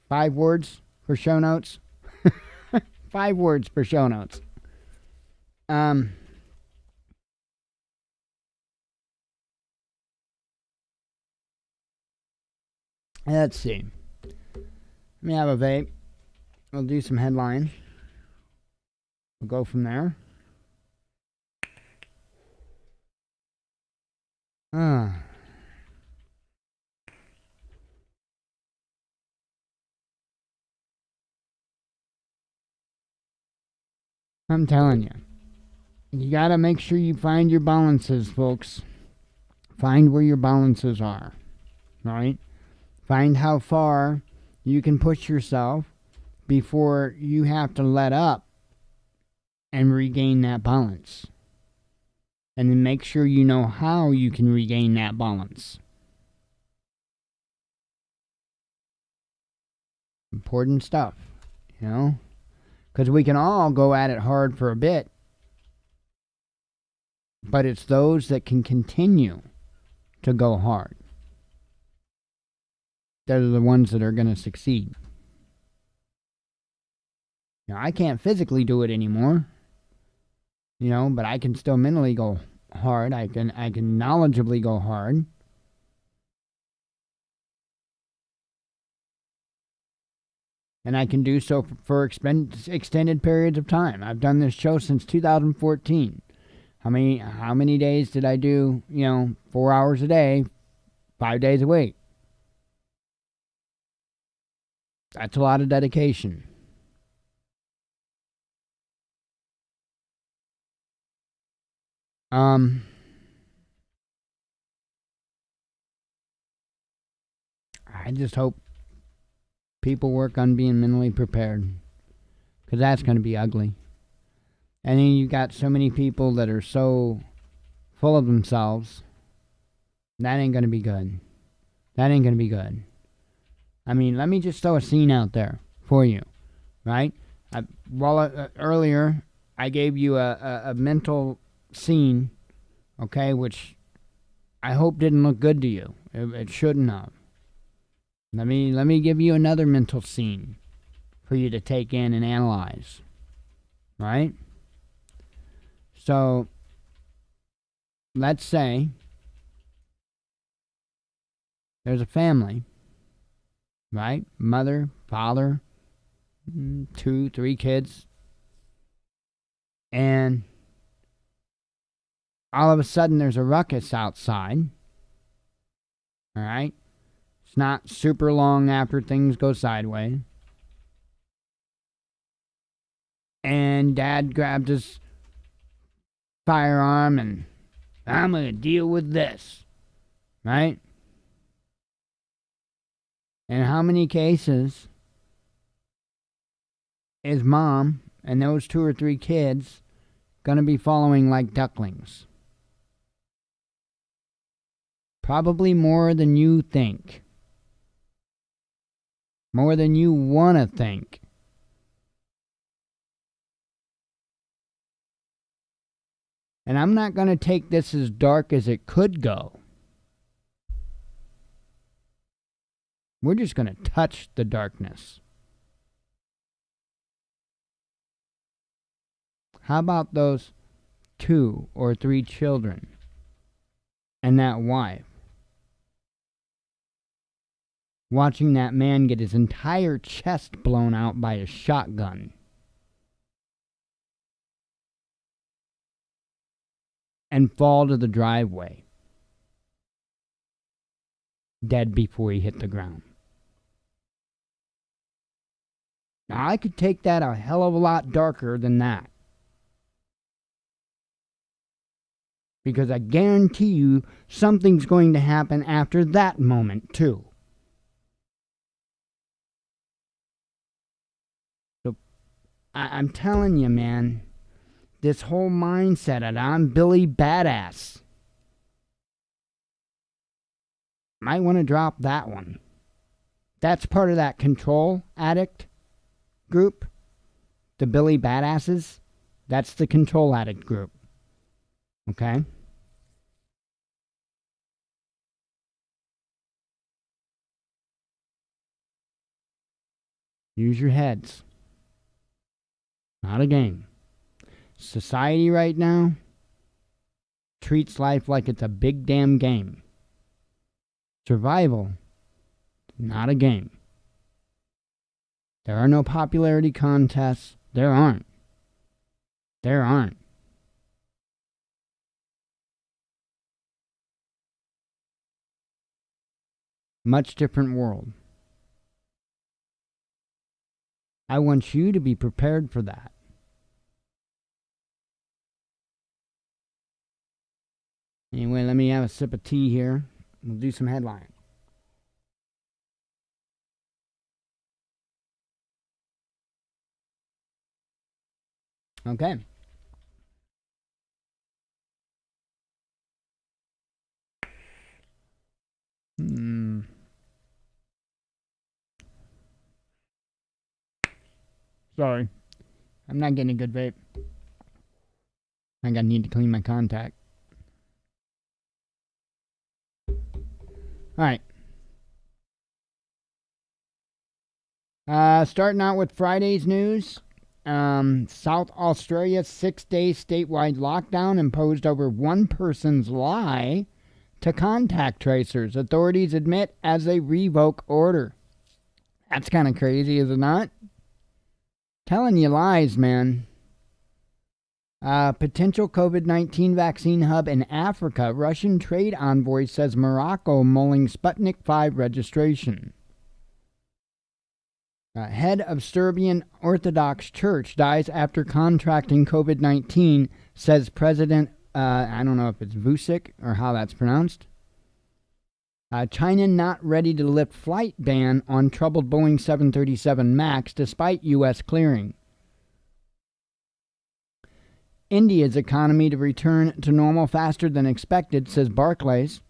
5 words for show notes? 5 words for show notes. Let's see. Let me have a vape. We'll do some headlines. We'll go from there. I'm telling you. You gotta make sure you find your balances, folks. Find where your balances are. Right? Find how far you can push yourself before you have to let up and regain that balance. And then make sure you know how you can regain that balance. Important stuff, because we can all go at it hard for a bit, but it's those that can continue to go hard. They're the ones that are going to succeed. I can't physically do it anymore, but I can still mentally go hard. I can knowledgeably go hard. And I can do so for extended periods of time. I've done this show since 2014. How many days did I do, 4 hours a day, 5 days a week? That's a lot of dedication. I just hope people work on being mentally prepared, because that's going to be ugly. And then you got so many people that are so full of themselves. That ain't going to be good. That ain't going to be good. I mean, let me just throw a scene out there for you, right? Earlier, I gave you a mental scene, okay, which I hope didn't look good to you. It shouldn't have. Let me give you another mental scene for you to take in and analyze, right? So, let's say there's a family, right? Mother, father, 2, 3 kids. And all of a sudden there's a ruckus outside. All right? It's not super long after things go sideways. And Dad grabbed his firearm and, I'm going to deal with this. Right? And how many cases is Mom and those 2 or 3 kids going to be following like ducklings? Probably more than you think. More than you want to think. And I'm not going to take this as dark as it could go. We're just going to touch the darkness. How about those 2 or 3 children and that wife watching that man get his entire chest blown out by a shotgun and fall to the driveway, dead before he hit the ground? Now, I could take that a hell of a lot darker than that. Because I guarantee you something's going to happen after that moment, too. So, I'm telling you, man, this whole mindset of I'm Billy Badass. Might want to drop that one. That's part of that control addict group. The Billy Badasses. That's the control addict group. Okay? Use your heads. Not a game. Society right now treats life like it's a big damn game. Survival, not a game. There are no popularity contests. There aren't. There aren't. Much different world. I want you to be prepared for that. Anyway, let me have a sip of tea here. We'll do some headline. Okay. Sorry. I'm not getting a good vape. I need to clean my contact. Alright. Starting out with Friday's news. South Australia's 6-day statewide lockdown imposed over one person's lie to contact tracers, authorities admit as they revoke order. That's kind of crazy, is it not? Telling you lies, man. Potential COVID-19 vaccine hub in Africa. Russian trade envoy says Morocco mulling Sputnik 5 registration. Head of Serbian Orthodox Church dies after contracting COVID-19, says President, I don't know if it's Vucic or how that's pronounced. China not ready to lift flight ban on troubled Boeing 737 MAX despite U.S. clearing. India's economy to return to normal faster than expected, says Barclays.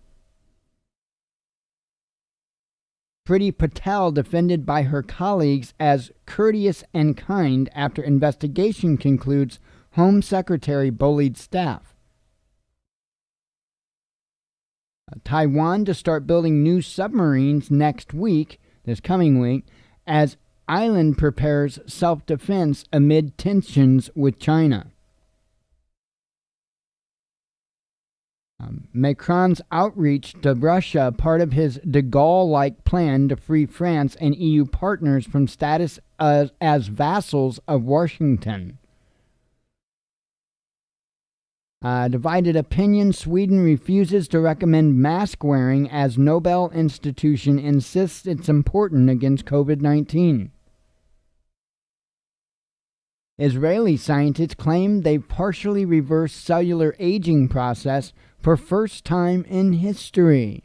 Priti Patel defended by her colleagues as courteous and kind after investigation concludes Home Secretary bullied staff. Taiwan to start building new submarines this coming week, as island prepares self-defense amid tensions with China. Macron's outreach to Russia, part of his de Gaulle-like plan to free France and EU partners from status as vassals of Washington. Divided opinion, Sweden refuses to recommend mask wearing as Nobel Institution insists it's important against COVID-19. Israeli scientists claim they've partially reversed cellular aging process for first time in history.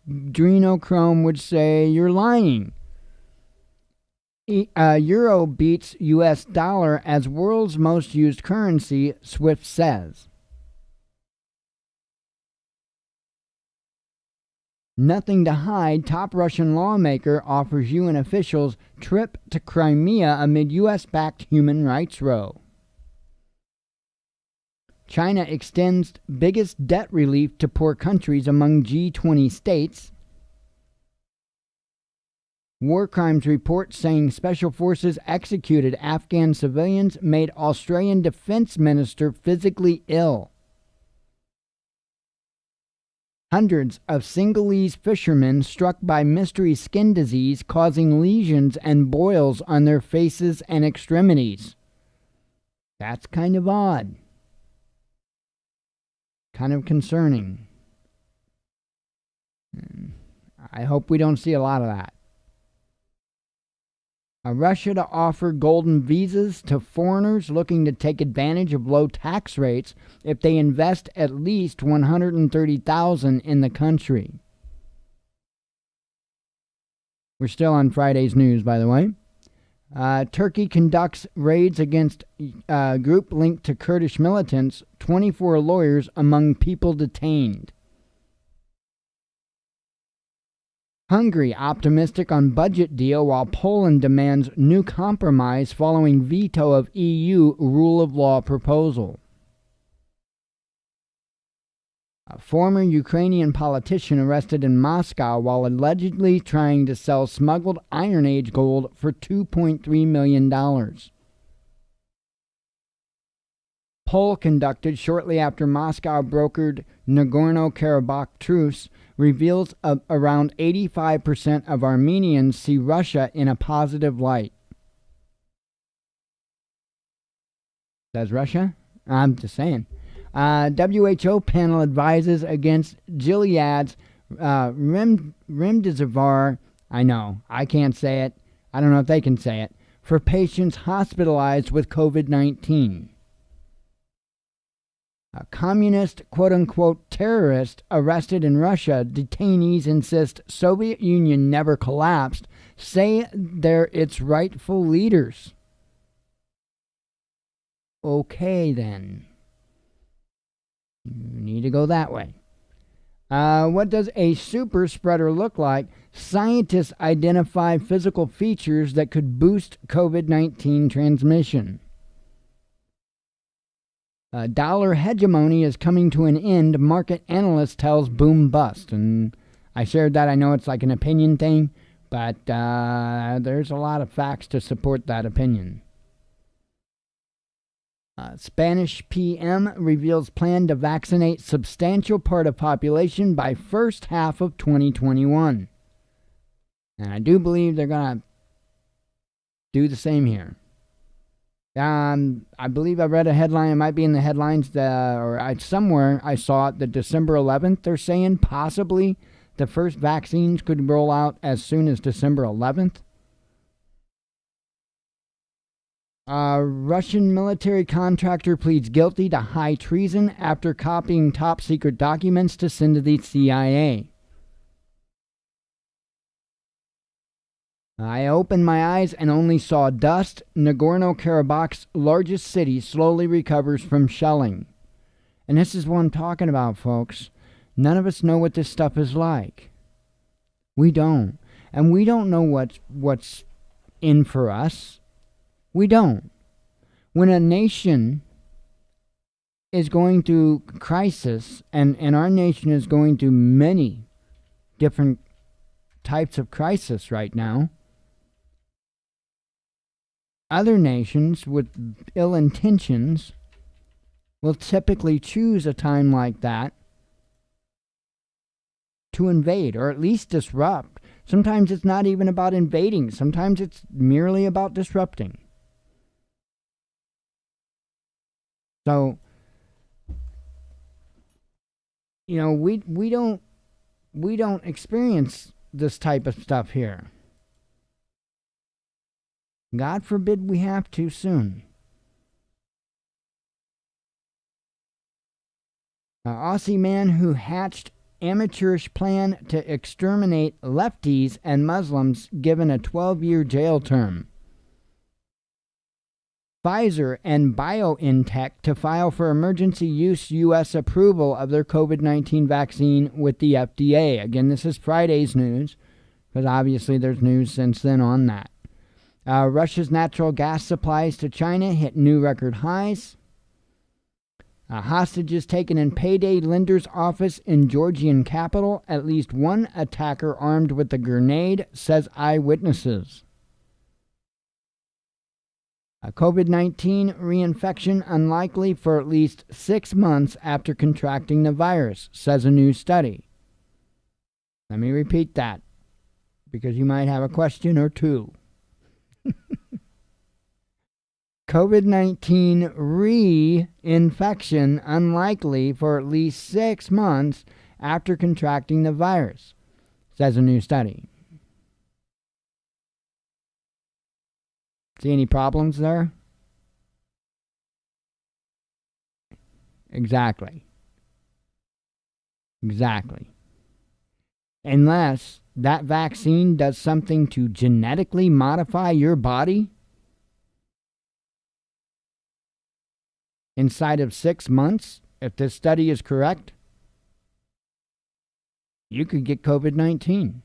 Adrenochrome would say you're lying. Euro beats US dollar as world's most used currency, Swift says. Nothing to hide, top Russian lawmaker offers UN officials trip to Crimea amid US-backed human rights row. China extends biggest debt relief to poor countries among G20 states. War crimes report saying special forces executed Afghan civilians made Australian defense minister physically ill. Hundreds of Singhalese fishermen struck by mystery skin disease causing lesions and boils on their faces and extremities. That's kind of odd. Kind of concerning. I hope we don't see a lot of that. Russia to offer golden visas to foreigners looking to take advantage of low tax rates if they invest at least $130,000 in the country. We're still on Friday's news, by the way. Turkey conducts raids against a group linked to Kurdish militants, 24 lawyers among people detained. Hungary optimistic on budget deal while Poland demands new compromise following veto of EU rule of law proposal. A former Ukrainian politician arrested in Moscow while allegedly trying to sell smuggled Iron Age gold for $2.3 million. Poll conducted shortly after Moscow brokered Nagorno-Karabakh truce reveals around 85% of Armenians see Russia in a positive light. Says Russia? I'm just saying. WHO panel advises against Gilead's remdesivir. I know, I can't say it. I don't know if they can say it. For patients hospitalized with COVID-19. A communist, quote-unquote, terrorist arrested in Russia. Detainees insist Soviet Union never collapsed. Say they're its rightful leaders. Okay, then. You need to go that way. What does a super spreader look like? Scientists identify physical features that could boost COVID-19 transmission. Dollar hegemony is coming to an end, market analyst tells boom bust. And I shared that. I know it's like an opinion thing, but there's a lot of facts to support that opinion. Spanish PM reveals plan to vaccinate substantial part of population by first half of 2021. And I do believe they're going to do the same here. I believe I read a headline, it might be in the headlines, somewhere I saw it, that December 11th, they're saying possibly the first vaccines could roll out as soon as December 11th. A Russian military contractor pleads guilty to high treason after copying top-secret documents to send to the CIA. I opened my eyes and only saw dust. Nagorno-Karabakh's largest city slowly recovers from shelling. And this is what I'm talking about, folks. None of us know what this stuff is like. We don't. And we don't know what's in for us. We don't. When a nation is going through crisis, and our nation is going through many different types of crisis right now, other nations with ill intentions will typically choose a time like that to invade, or at least disrupt. Sometimes it's not even about invading. Sometimes it's merely about disrupting. So, you know, we don't experience this type of stuff here. God forbid we have to soon. An Aussie man who hatched amateurish plan to exterminate lefties and Muslims given a 12-year jail term. Pfizer and BioNTech to file for emergency use U.S. approval of their COVID-19 vaccine with the FDA. Again, this is Friday's news, because obviously there's news since then on that. Russia's natural gas supplies to China hit new record highs. Hostages taken in payday lender's office in Georgian capital. At least one attacker armed with a grenade, says eyewitnesses. A COVID-19 reinfection unlikely for at least 6 months after contracting the virus, says a new study. Let me repeat that, because you might have a question or two. COVID-19 reinfection unlikely for at least 6 months after contracting the virus, says a new study. See any problems there? Exactly. Unless that vaccine does something to genetically modify your body inside of 6 months, if this study is correct, you could get COVID-19.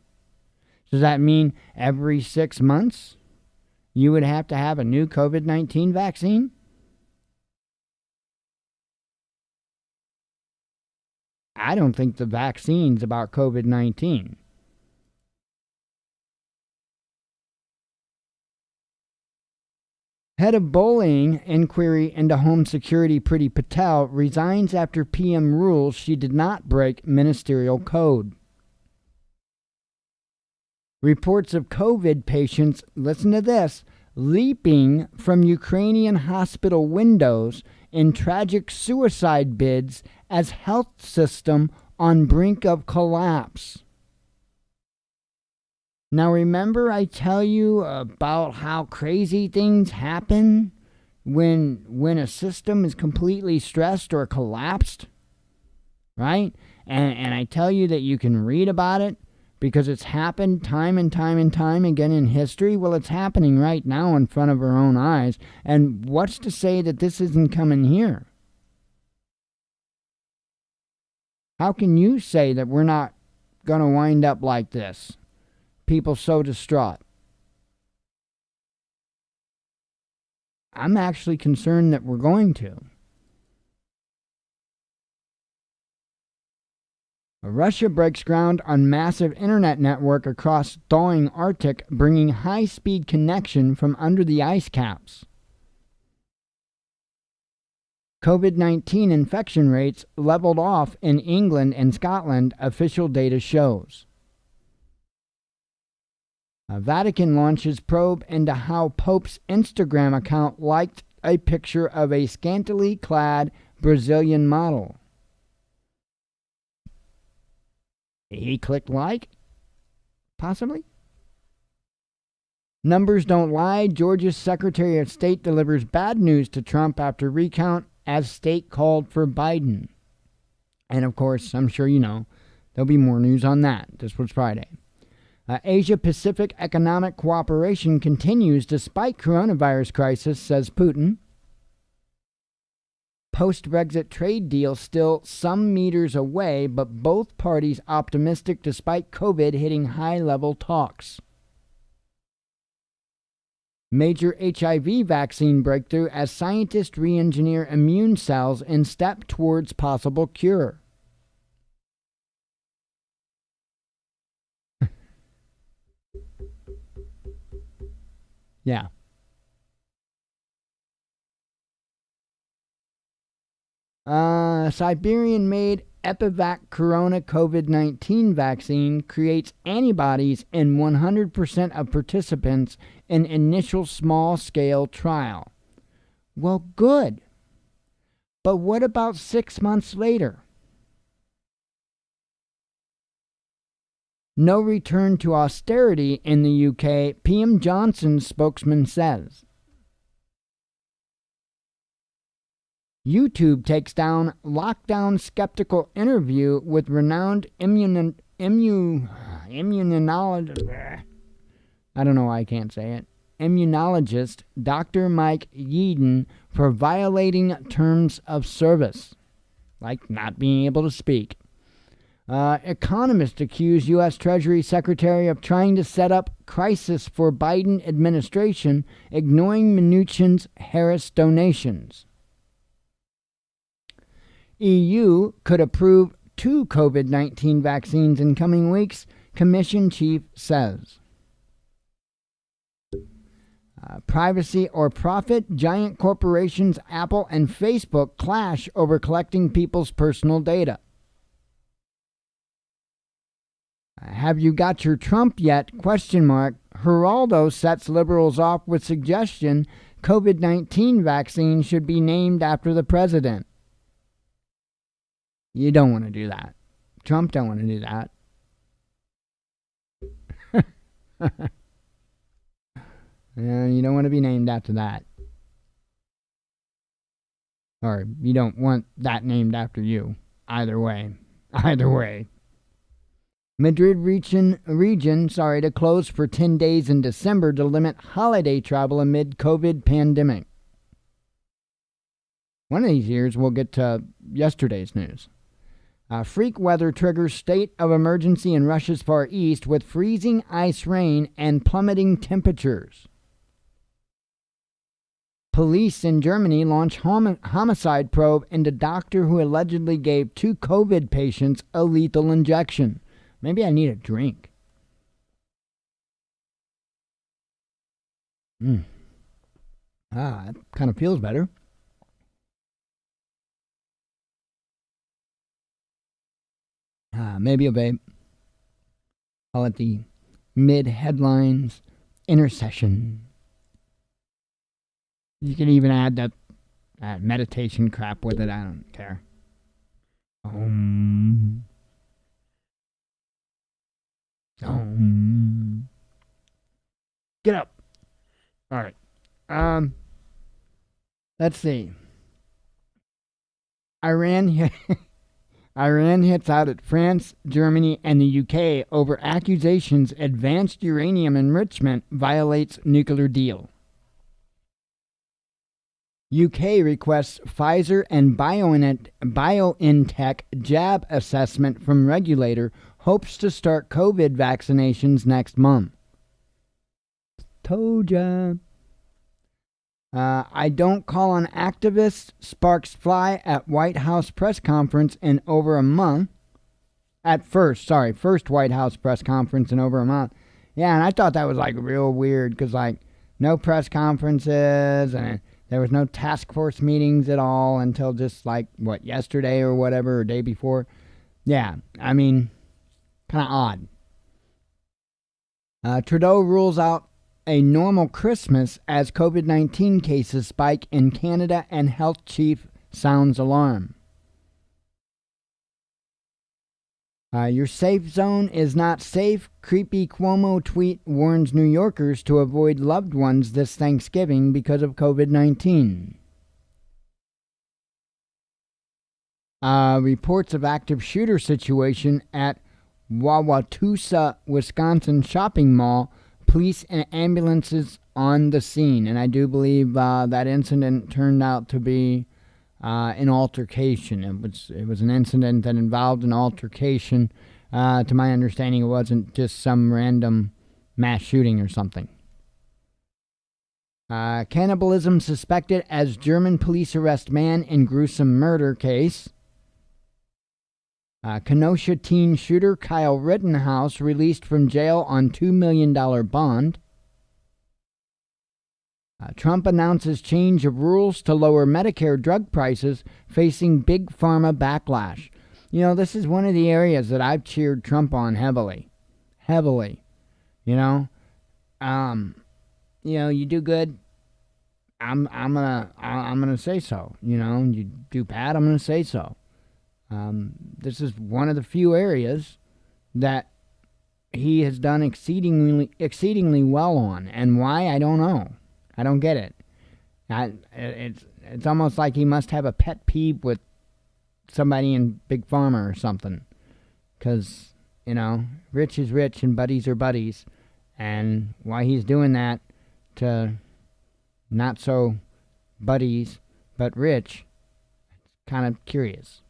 Does that mean every 6 months you would have to have a new COVID-19 vaccine? I don't think the vaccine's about COVID-19. Head of bullying inquiry into home security Priti Patel resigns after PM rules she did not break ministerial code. Reports of COVID patients, listen to this, leaping from Ukrainian hospital windows in tragic suicide bids as health system on brink of collapse. Now remember I tell you about how crazy things happen when a system is completely stressed or collapsed, right? And I tell you that you can read about it because it's happened time and time again in history. Well, it's happening right now in front of our own eyes. And what's to say that this isn't coming here? How can you say that we're not going to wind up like this? People so distraught. I'm actually concerned that we're going to. Russia breaks ground on massive internet network across thawing Arctic, bringing high-speed connection from under the ice caps. COVID-19 infection rates leveled off in England and Scotland, official data shows. Vatican launches probe into how Pope's Instagram account liked a picture of a scantily clad Brazilian model. He clicked like? Possibly? Numbers don't lie. Georgia's Secretary of State delivers bad news to Trump after recount as state called for Biden. And of course, I'm sure you know, there'll be more news on that. This was Friday. Asia-Pacific economic cooperation continues despite coronavirus crisis, says Putin. Post-Brexit trade deal still some meters away, but both parties optimistic despite COVID hitting high-level talks. Major HIV vaccine breakthrough as scientists re-engineer immune cells in step towards possible cure. Yeah. Siberian-made Epivac Corona COVID-19 vaccine creates antibodies in 100% of participants in initial small-scale trial. Well, good. But what about 6 months later? No return to austerity in the UK, PM Johnson's spokesman says. YouTube takes down lockdown skeptical interview with renowned immunologist. I don't know why I can't say it. Immunologist Dr. Mike Yeadon for violating terms of service, like not being able to speak. Economists accuse U.S. Treasury Secretary of trying to set up crisis for Biden administration, ignoring Mnuchin's Harris donations. EU could approve 2 COVID-19 vaccines in coming weeks, Commission chief says. Privacy or profit? Giant corporations Apple and Facebook clash over collecting people's personal data. Have you got your Trump yet? ? Geraldo sets liberals off with suggestion COVID-19 vaccine should be named after the president. You don't want to do that. Trump don't want to do that. You don't want to be named after that. Or you don't want that named after you. Either way. Either way. Madrid region to close for 10 days in December to limit holiday travel amid COVID pandemic. One of these years we'll get to yesterday's news. Freak weather triggers state of emergency in Russia's Far East with freezing ice rain and plummeting temperatures. Police in Germany launch homicide probe into doctor who allegedly gave 2 COVID patients a lethal injection. Maybe I need a drink. That kind of feels better. Maybe a vape. Call it the mid-headlines intercession. You can even add that meditation crap with it. I don't care. Get up. All right. Let's see. Iran hits out at France, Germany, and the UK over accusations advanced uranium enrichment violates nuclear deal. UK requests Pfizer and BioNTech jab assessment from regulator, hopes to start COVID vaccinations next month. Told ya. I don't call on activists. Sparks fly at White House press conference in over a month. First White House press conference in over a month. Yeah, and I thought that was like real weird because no press conferences and there was no task force meetings at all until just yesterday or whatever, or day before. Yeah, I mean, kind of odd. Trudeau rules out a normal Christmas as COVID-19 cases spike in Canada and health chief sounds alarm. Your safe zone is not safe. Creepy Cuomo tweet warns New Yorkers to avoid loved ones this Thanksgiving because of COVID-19. Reports of active shooter situation at Wauwatosa, Wisconsin shopping mall. Police and ambulances on the scene. And I do believe that incident turned out to be an altercation. It was an incident that involved an altercation. To my understanding, it wasn't just some random mass shooting or something. Cannibalism suspected as German police arrest man in gruesome murder case. Kenosha teen shooter Kyle Rittenhouse released from jail on $2 million bond. Trump announces change of rules to lower Medicare drug prices, facing big pharma backlash. You know, this is one of the areas that I've cheered Trump on heavily. You know, you do good. I'm gonna say so. You know, you do bad. I'm gonna say so. This is one of the few areas that he has done exceedingly well on, and why, I don't know. I don't get it. It's almost like he must have a pet peeve with somebody in Big Pharma or something, because rich is rich and buddies are buddies, and why he's doing that to not so buddies but rich, kind of curious.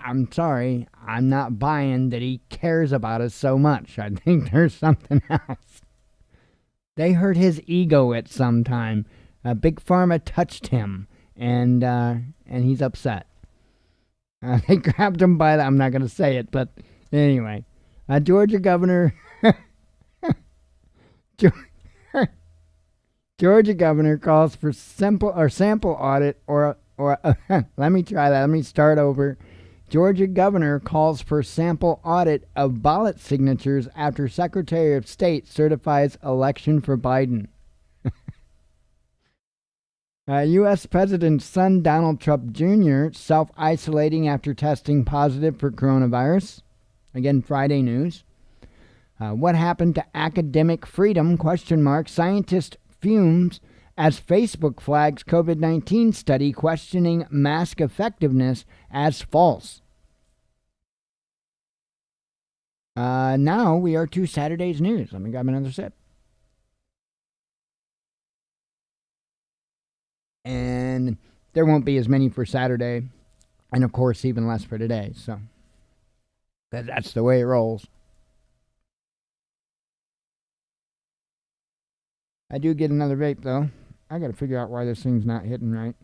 I'm sorry, I'm not buying that he cares about us so much. I think there's something else. They hurt his ego at some time. Big Pharma touched him, and he's upset. They grabbed him by the... I'm not going to say it, but anyway. Georgia Governor... Georgia Governor calls for sample audit or let me try that. Let me start over. Georgia Governor calls for sample audit of ballot signatures after Secretary of State certifies election for Biden. U.S. President's son Donald Trump Jr. self-isolating after testing positive for coronavirus. Again, Friday news. What happened to academic freedom? ? Scientist fumes as Facebook flags COVID-19 study questioning mask effectiveness as false. Now we are to Saturday's news. Let me grab another sip. And there won't be as many for Saturday. And of course, even less for today. So that's the way it rolls. I do get another vape, though. I got to figure out why this thing's not hitting right.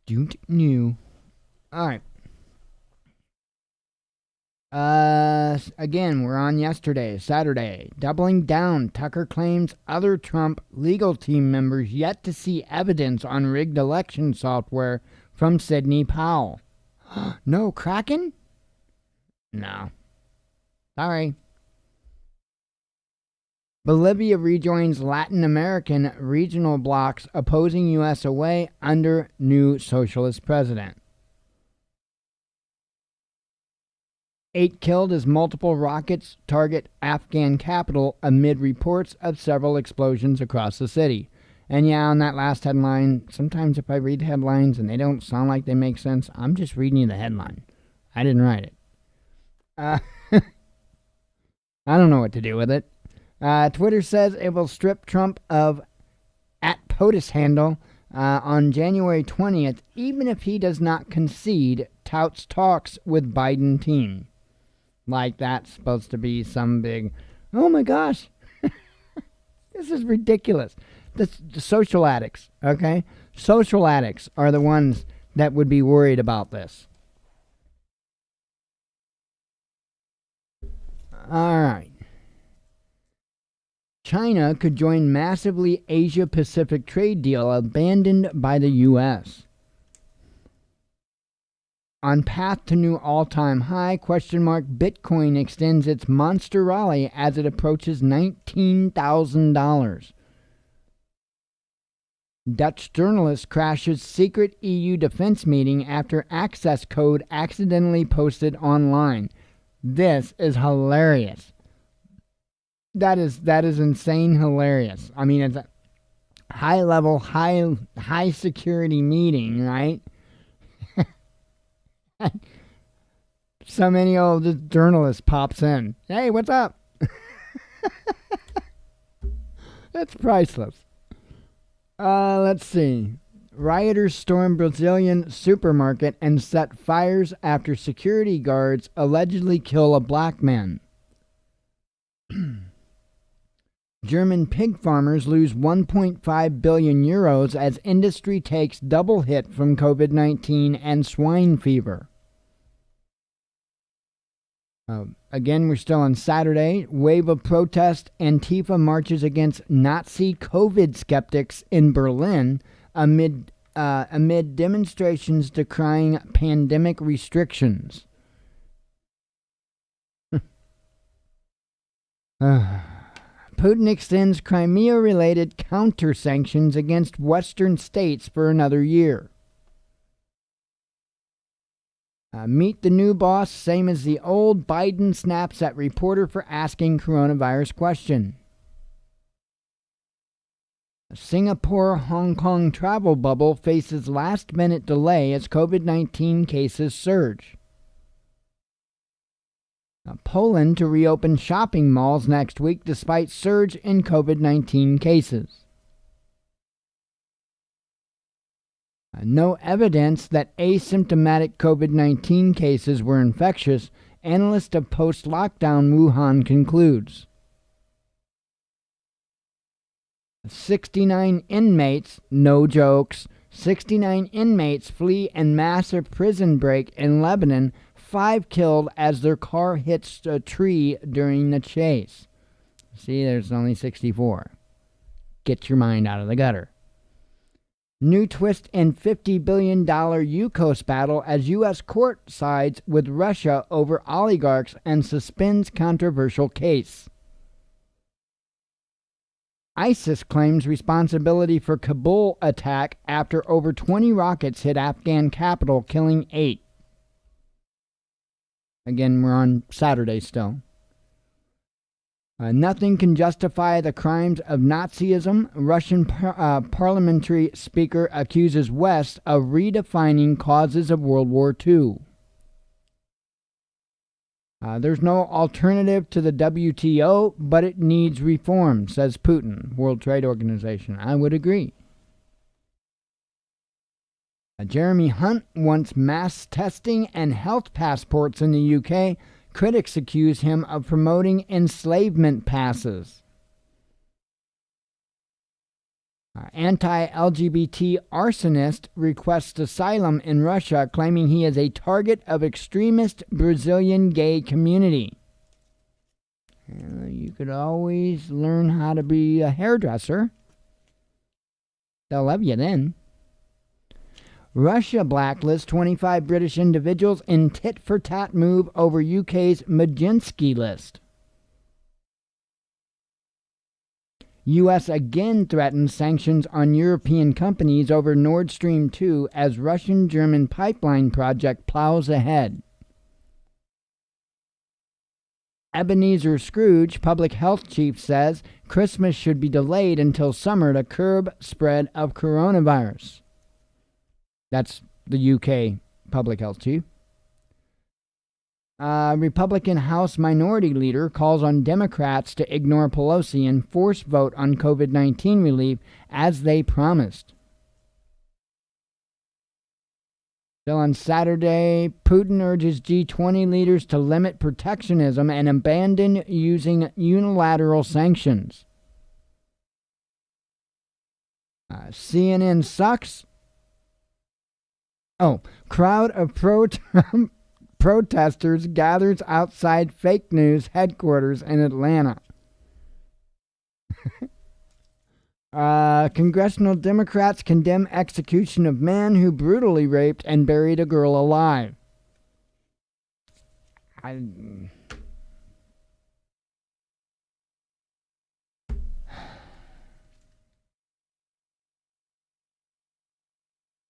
Don't know. All right. Again, we're on yesterday, Saturday. Doubling down, Tucker claims other Trump legal team members yet to see evidence on rigged election software from Sidney Powell. No Kraken? No. Sorry. Bolivia rejoins Latin American regional blocs opposing U.S. away under new socialist president. 8 killed as multiple rockets target Afghan capital amid reports of several explosions across the city. And yeah, on that last headline, sometimes if I read headlines and they don't sound like they make sense, I'm just reading you the headline. I didn't write it. I don't know what to do with it. Twitter says it will strip Trump of @POTUS handle on January 20th, even if he does not concede, touts talks with Biden team. Like that's supposed to be some big, oh my gosh, this is ridiculous. The social addicts, okay? Social addicts are the ones that would be worried about this. All right. China could join massively Asia-Pacific trade deal abandoned by the U.S. On path to new all-time high, ? Bitcoin extends its monster rally as it approaches $19,000. Dutch journalist crashes secret EU defense meeting after access code accidentally posted online. This is hilarious. That is insane hilarious. I mean, it's a high level, high security meeting, right? So many old journalist pops in. Hey, what's up? That's priceless. Let's see. Rioters stormed Brazilian supermarket and set fires after security guards allegedly kill a black man. German pig farmers lose 1.5 billion euros as industry takes double hit from COVID-19 and swine fever. Again, we're still on Saturday. Wave of protest. Antifa marches against Nazi COVID skeptics in Berlin amid demonstrations decrying pandemic restrictions. Putin extends Crimea-related counter-sanctions against Western states for another year. Meet the new boss, same as the old. Biden snaps at reporter for asking coronavirus question. Singapore-Hong Kong travel bubble faces last-minute delay as COVID-19 cases surge. Poland to reopen shopping malls next week despite surge in COVID-19 cases. No evidence that asymptomatic COVID-19 cases were infectious, analyst of post-lockdown Wuhan concludes. 69 inmates, no jokes, 69 inmates flee in massive prison break in Lebanon, 5 killed as their car hits a tree during the chase. See, there's only 64. Get your mind out of the gutter. New twist in $50 billion UCOS battle as U.S. court sides with Russia over oligarchs and suspends controversial case. ISIS claims responsibility for Kabul attack after over 20 rockets hit Afghan capital, killing 8. Again, we're on Saturday still. Nothing can justify the crimes of Nazism. Russian parliamentary speaker accuses West of redefining causes of World War II. There's no alternative to the WTO, but it needs reform, says Putin, World Trade Organization. I would agree. Jeremy Hunt wants mass testing and health passports in the UK. Critics accuse him of promoting enslavement passes. Anti-LGBT arsonist requests asylum in Russia, claiming he is a target of extremist Brazilian gay community. You could always learn how to be a hairdresser. They'll love you then. Russia blacklists 25 British individuals in tit-for-tat move over UK's Maginski list. U.S. again threatens sanctions on European companies over Nord Stream 2 as Russian-German pipeline project plows ahead. Ebenezer Scrooge, public health chief, says Christmas should be delayed until summer to curb spread of coronavirus. That's the UK public health chief. Republican House Minority Leader calls on Democrats to ignore Pelosi and force vote on COVID-19 relief as they promised. Still on Saturday, Putin urges G20 leaders to limit protectionism and abandon using unilateral sanctions. CNN sucks. Crowd of pro-Trump protesters gathers outside fake news headquarters in Atlanta. Congressional Democrats condemn execution of man who brutally raped and buried a girl alive.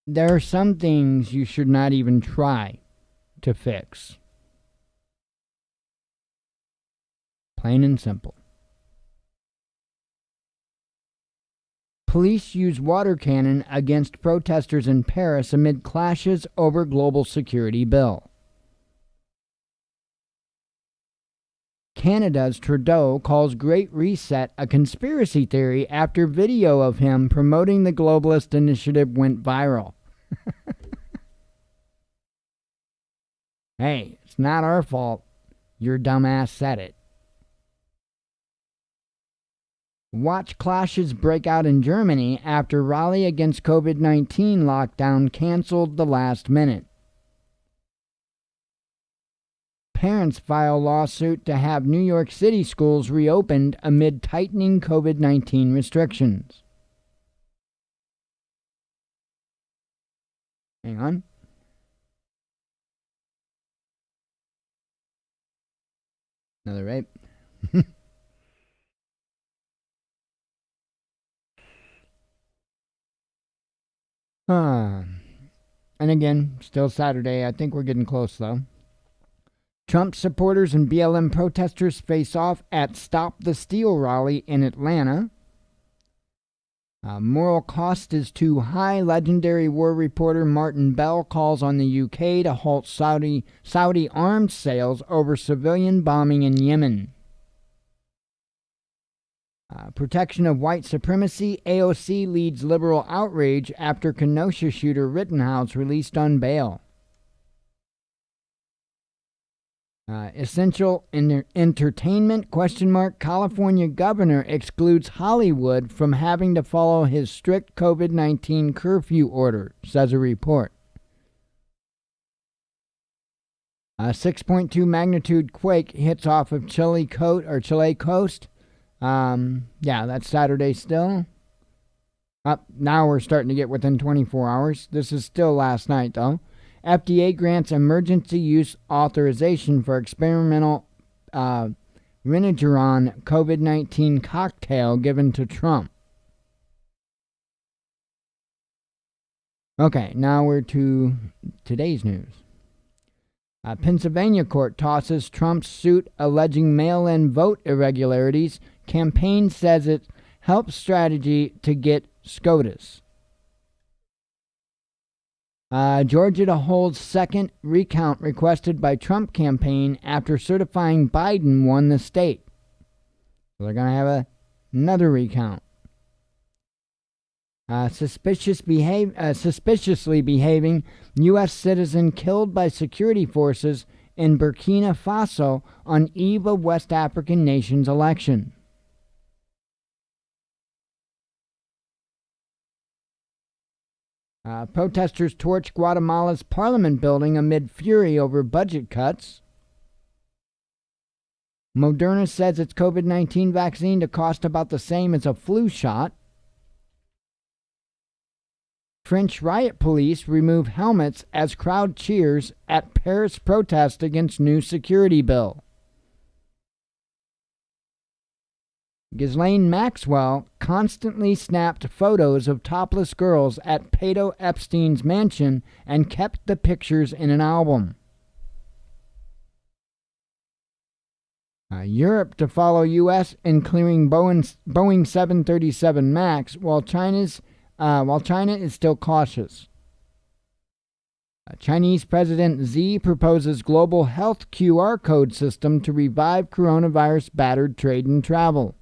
There are some things you should not even try to fix. Plain and simple. Police use water cannon against protesters in Paris amid clashes over global security bill. Canada's Trudeau calls Great Reset a conspiracy theory after video of him promoting the globalist initiative went viral. Hey, it's not our fault. Your dumbass said it. Watch clashes break out in Germany after rally against COVID-19 lockdown canceled the last minute. Parents file lawsuit to have New York City schools reopened amid tightening COVID-19 restrictions. Hang on. Another rape. And again, still Saturday. I think we're getting close, though. Trump supporters and BLM protesters face off at Stop the Steal rally in Atlanta. Moral cost is too high. Legendary war reporter Martin Bell calls on the UK to halt Saudi arms sales over civilian bombing in Yemen. Protection of white supremacy. AOC leads liberal outrage after Kenosha shooter Rittenhouse released on bail. Essential entertainment, ? California governor excludes Hollywood from having to follow his strict COVID-19 curfew order, says a report. 6.2 magnitude quake hits off of Chile coast. Yeah, that's Saturday still. Now we're starting to get within 24 hours. This is still last night, though. FDA grants emergency use authorization for experimental Regeneron COVID-19 cocktail given to Trump. Okay, now we're to today's news. Pennsylvania court tosses Trump's suit alleging mail-in vote irregularities. Campaign says it helps strategy to get SCOTUS. Georgia to hold second recount requested by Trump campaign after certifying Biden won the state. So they're going to have another recount. Suspiciously behaving U.S. citizen killed by security forces in Burkina Faso on eve of West African nation's election. Protesters torch Guatemala's parliament building amid fury over budget cuts. Moderna says its COVID-19 vaccine to cost about the same as a flu shot. French riot police remove helmets as crowd cheers at Paris protest against new security bill. Ghislaine Maxwell constantly snapped photos of topless girls at Pato Epstein's mansion and kept the pictures in an album. Europe to follow U.S. in clearing Boeing 737 MAX, while China is still cautious. Chinese President Xi proposes global health QR code system to revive coronavirus-battered trade and travel.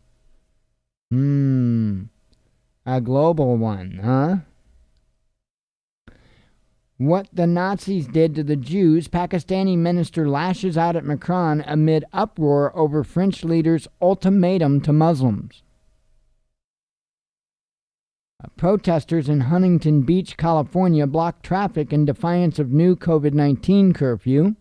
A global one, huh? What the Nazis did to the Jews, Pakistani minister lashes out at Macron amid uproar over French leader's ultimatum to Muslims. Protesters in Huntington Beach, California blocked traffic in defiance of new COVID-19 curfew.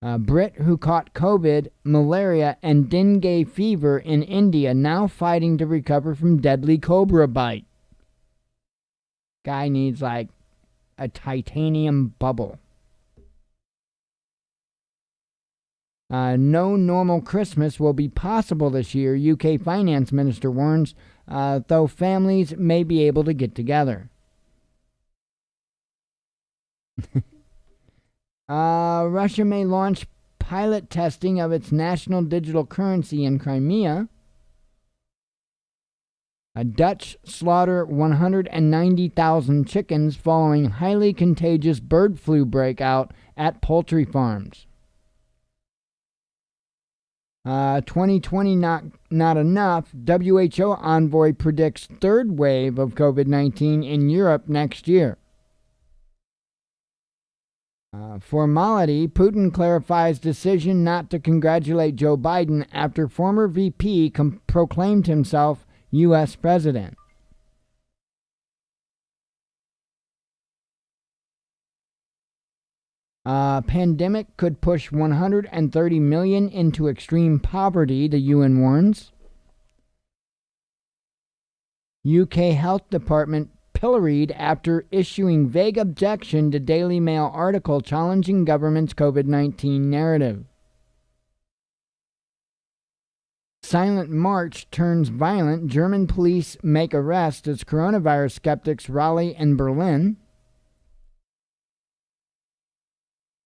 A Brit who caught COVID, malaria, and dengue fever in India now fighting to recover from deadly cobra bite. Guy needs like a titanium bubble. No normal Christmas will be possible this year, UK Finance Minister warns, though families may be able to get together. Russia may launch pilot testing of its national digital currency in Crimea. Dutch slaughter 190,000 chickens following highly contagious bird flu breakout at poultry farms. 2020 not enough. WHO envoy predicts third wave of COVID-19 in Europe next year. Formality, Putin clarifies decision not to congratulate Joe Biden after former VP proclaimed himself U.S. president. Pandemic could push 130 million into extreme poverty, the UN warns. UK Health Department pilloried after issuing vague objection to Daily Mail article challenging government's COVID-19 narrative. Silent March turns violent. German police make arrests as coronavirus skeptics rally in Berlin.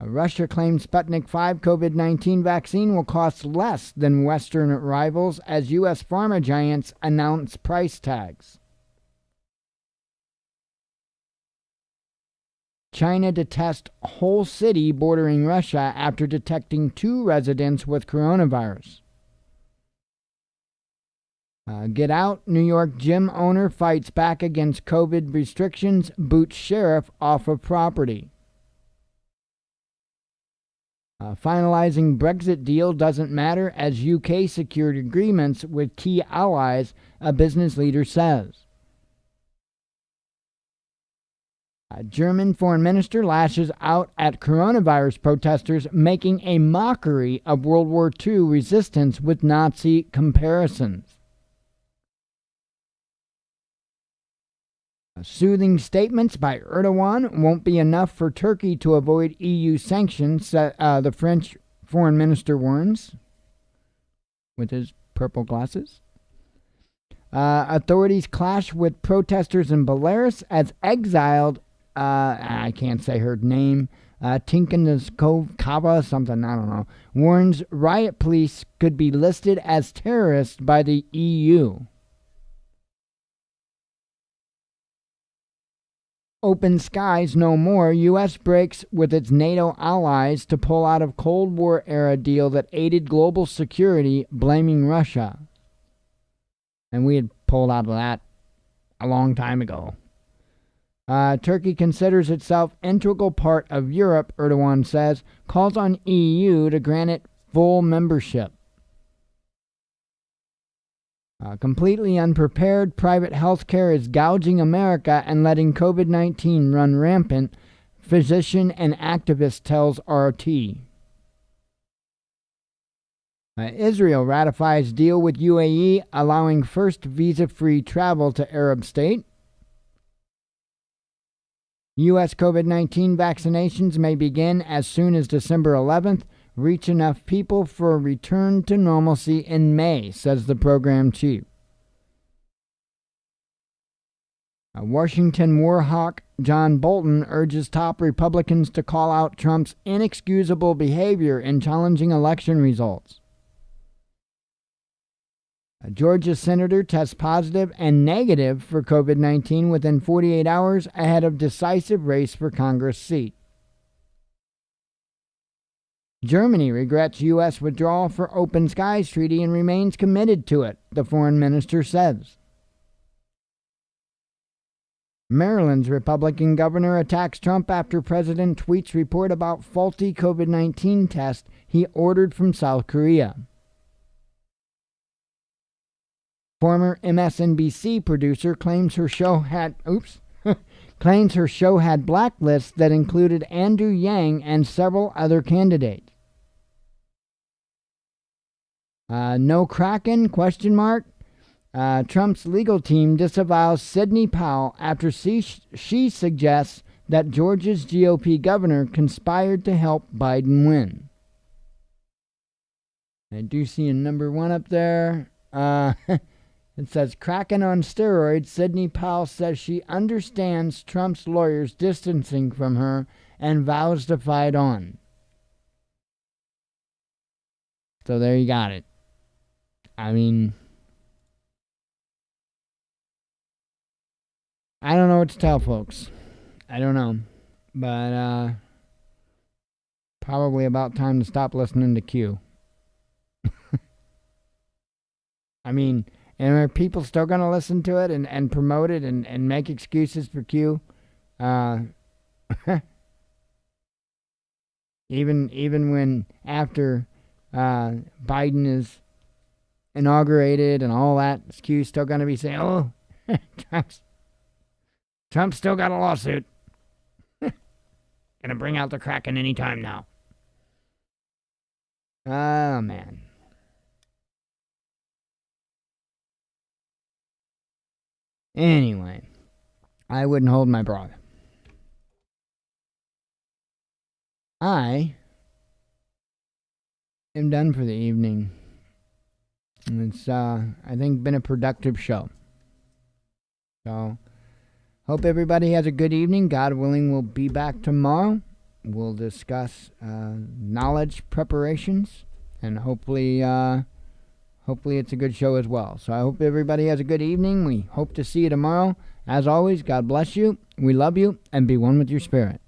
Russia claims Sputnik V COVID-19 vaccine will cost less than Western rivals as U.S. pharma giants announce price tags. China to test whole city bordering Russia after detecting 2 residents with coronavirus. Get out. New York gym owner fights back against COVID restrictions, boots sheriff off of property. Finalizing Brexit deal doesn't matter as UK secured agreements with key allies, a business leader says. German foreign minister lashes out at coronavirus protesters, making a mockery of World War II resistance with Nazi comparisons. Soothing statements by Erdogan won't be enough for Turkey to avoid EU sanctions, the French foreign minister warns, with his purple glasses. Authorities clash with protesters in Belarus as exiled, I can't say her name, Tinkanskova, something, I don't know, warns riot police could be listed as terrorists by the EU. Open skies no more. U.S. breaks with its NATO allies to pull out of Cold War-era deal that aided global security, blaming Russia. And we had pulled out of that a long time ago. Turkey considers itself integral part of Europe, Erdogan says, calls on EU to grant it full membership. Completely unprepared, private health care is gouging America and letting COVID-19 run rampant, physician and activist tells RT. Israel ratifies deal with UAE, allowing first visa-free travel to Arab state. U.S. COVID-19 vaccinations may begin as soon as December 11th. Reach enough people for a return to normalcy in May, says the program chief. Washington war hawk John Bolton urges top Republicans to call out Trump's inexcusable behavior in challenging election results. A Georgia senator tests positive and negative for COVID-19 within 48 hours ahead of decisive race for Congress seat. Germany regrets U.S. withdrawal for Open Skies Treaty and remains committed to it, the foreign minister says. Maryland's Republican governor attacks Trump after president tweets report about faulty COVID-19 test he ordered from South Korea. Former MSNBC producer claims her show had blacklists that included Andrew Yang and several other candidates. No Kraken? ? Trump's legal team disavows Sidney Powell after she suggests that Georgia's GOP governor conspired to help Biden win. I do see a number 1 up there. It says, Kraken on steroids. Sidney Powell says she understands Trump's lawyers distancing from her and vows to fight on. So there you got it. I mean, I don't know what to tell folks. I don't know. But probably about time to stop listening to Q. I mean, and are people still going to listen to it and promote it and make excuses for Q? Even when after Biden is inaugurated and all that, is Q still going to be saying, oh, Trump's still got a lawsuit. Gonna bring out the Kraken anytime now. Oh, man. Anyway, I wouldn't hold my breath. I am done for the evening. It's, I think, been a productive show. So, hope everybody has a good evening. God willing, we'll be back tomorrow. We'll discuss knowledge preparations, and hopefully it's a good show as well. So I hope everybody has a good evening. We hope to see you tomorrow. As always, God bless you. We love you, and be one with your spirit.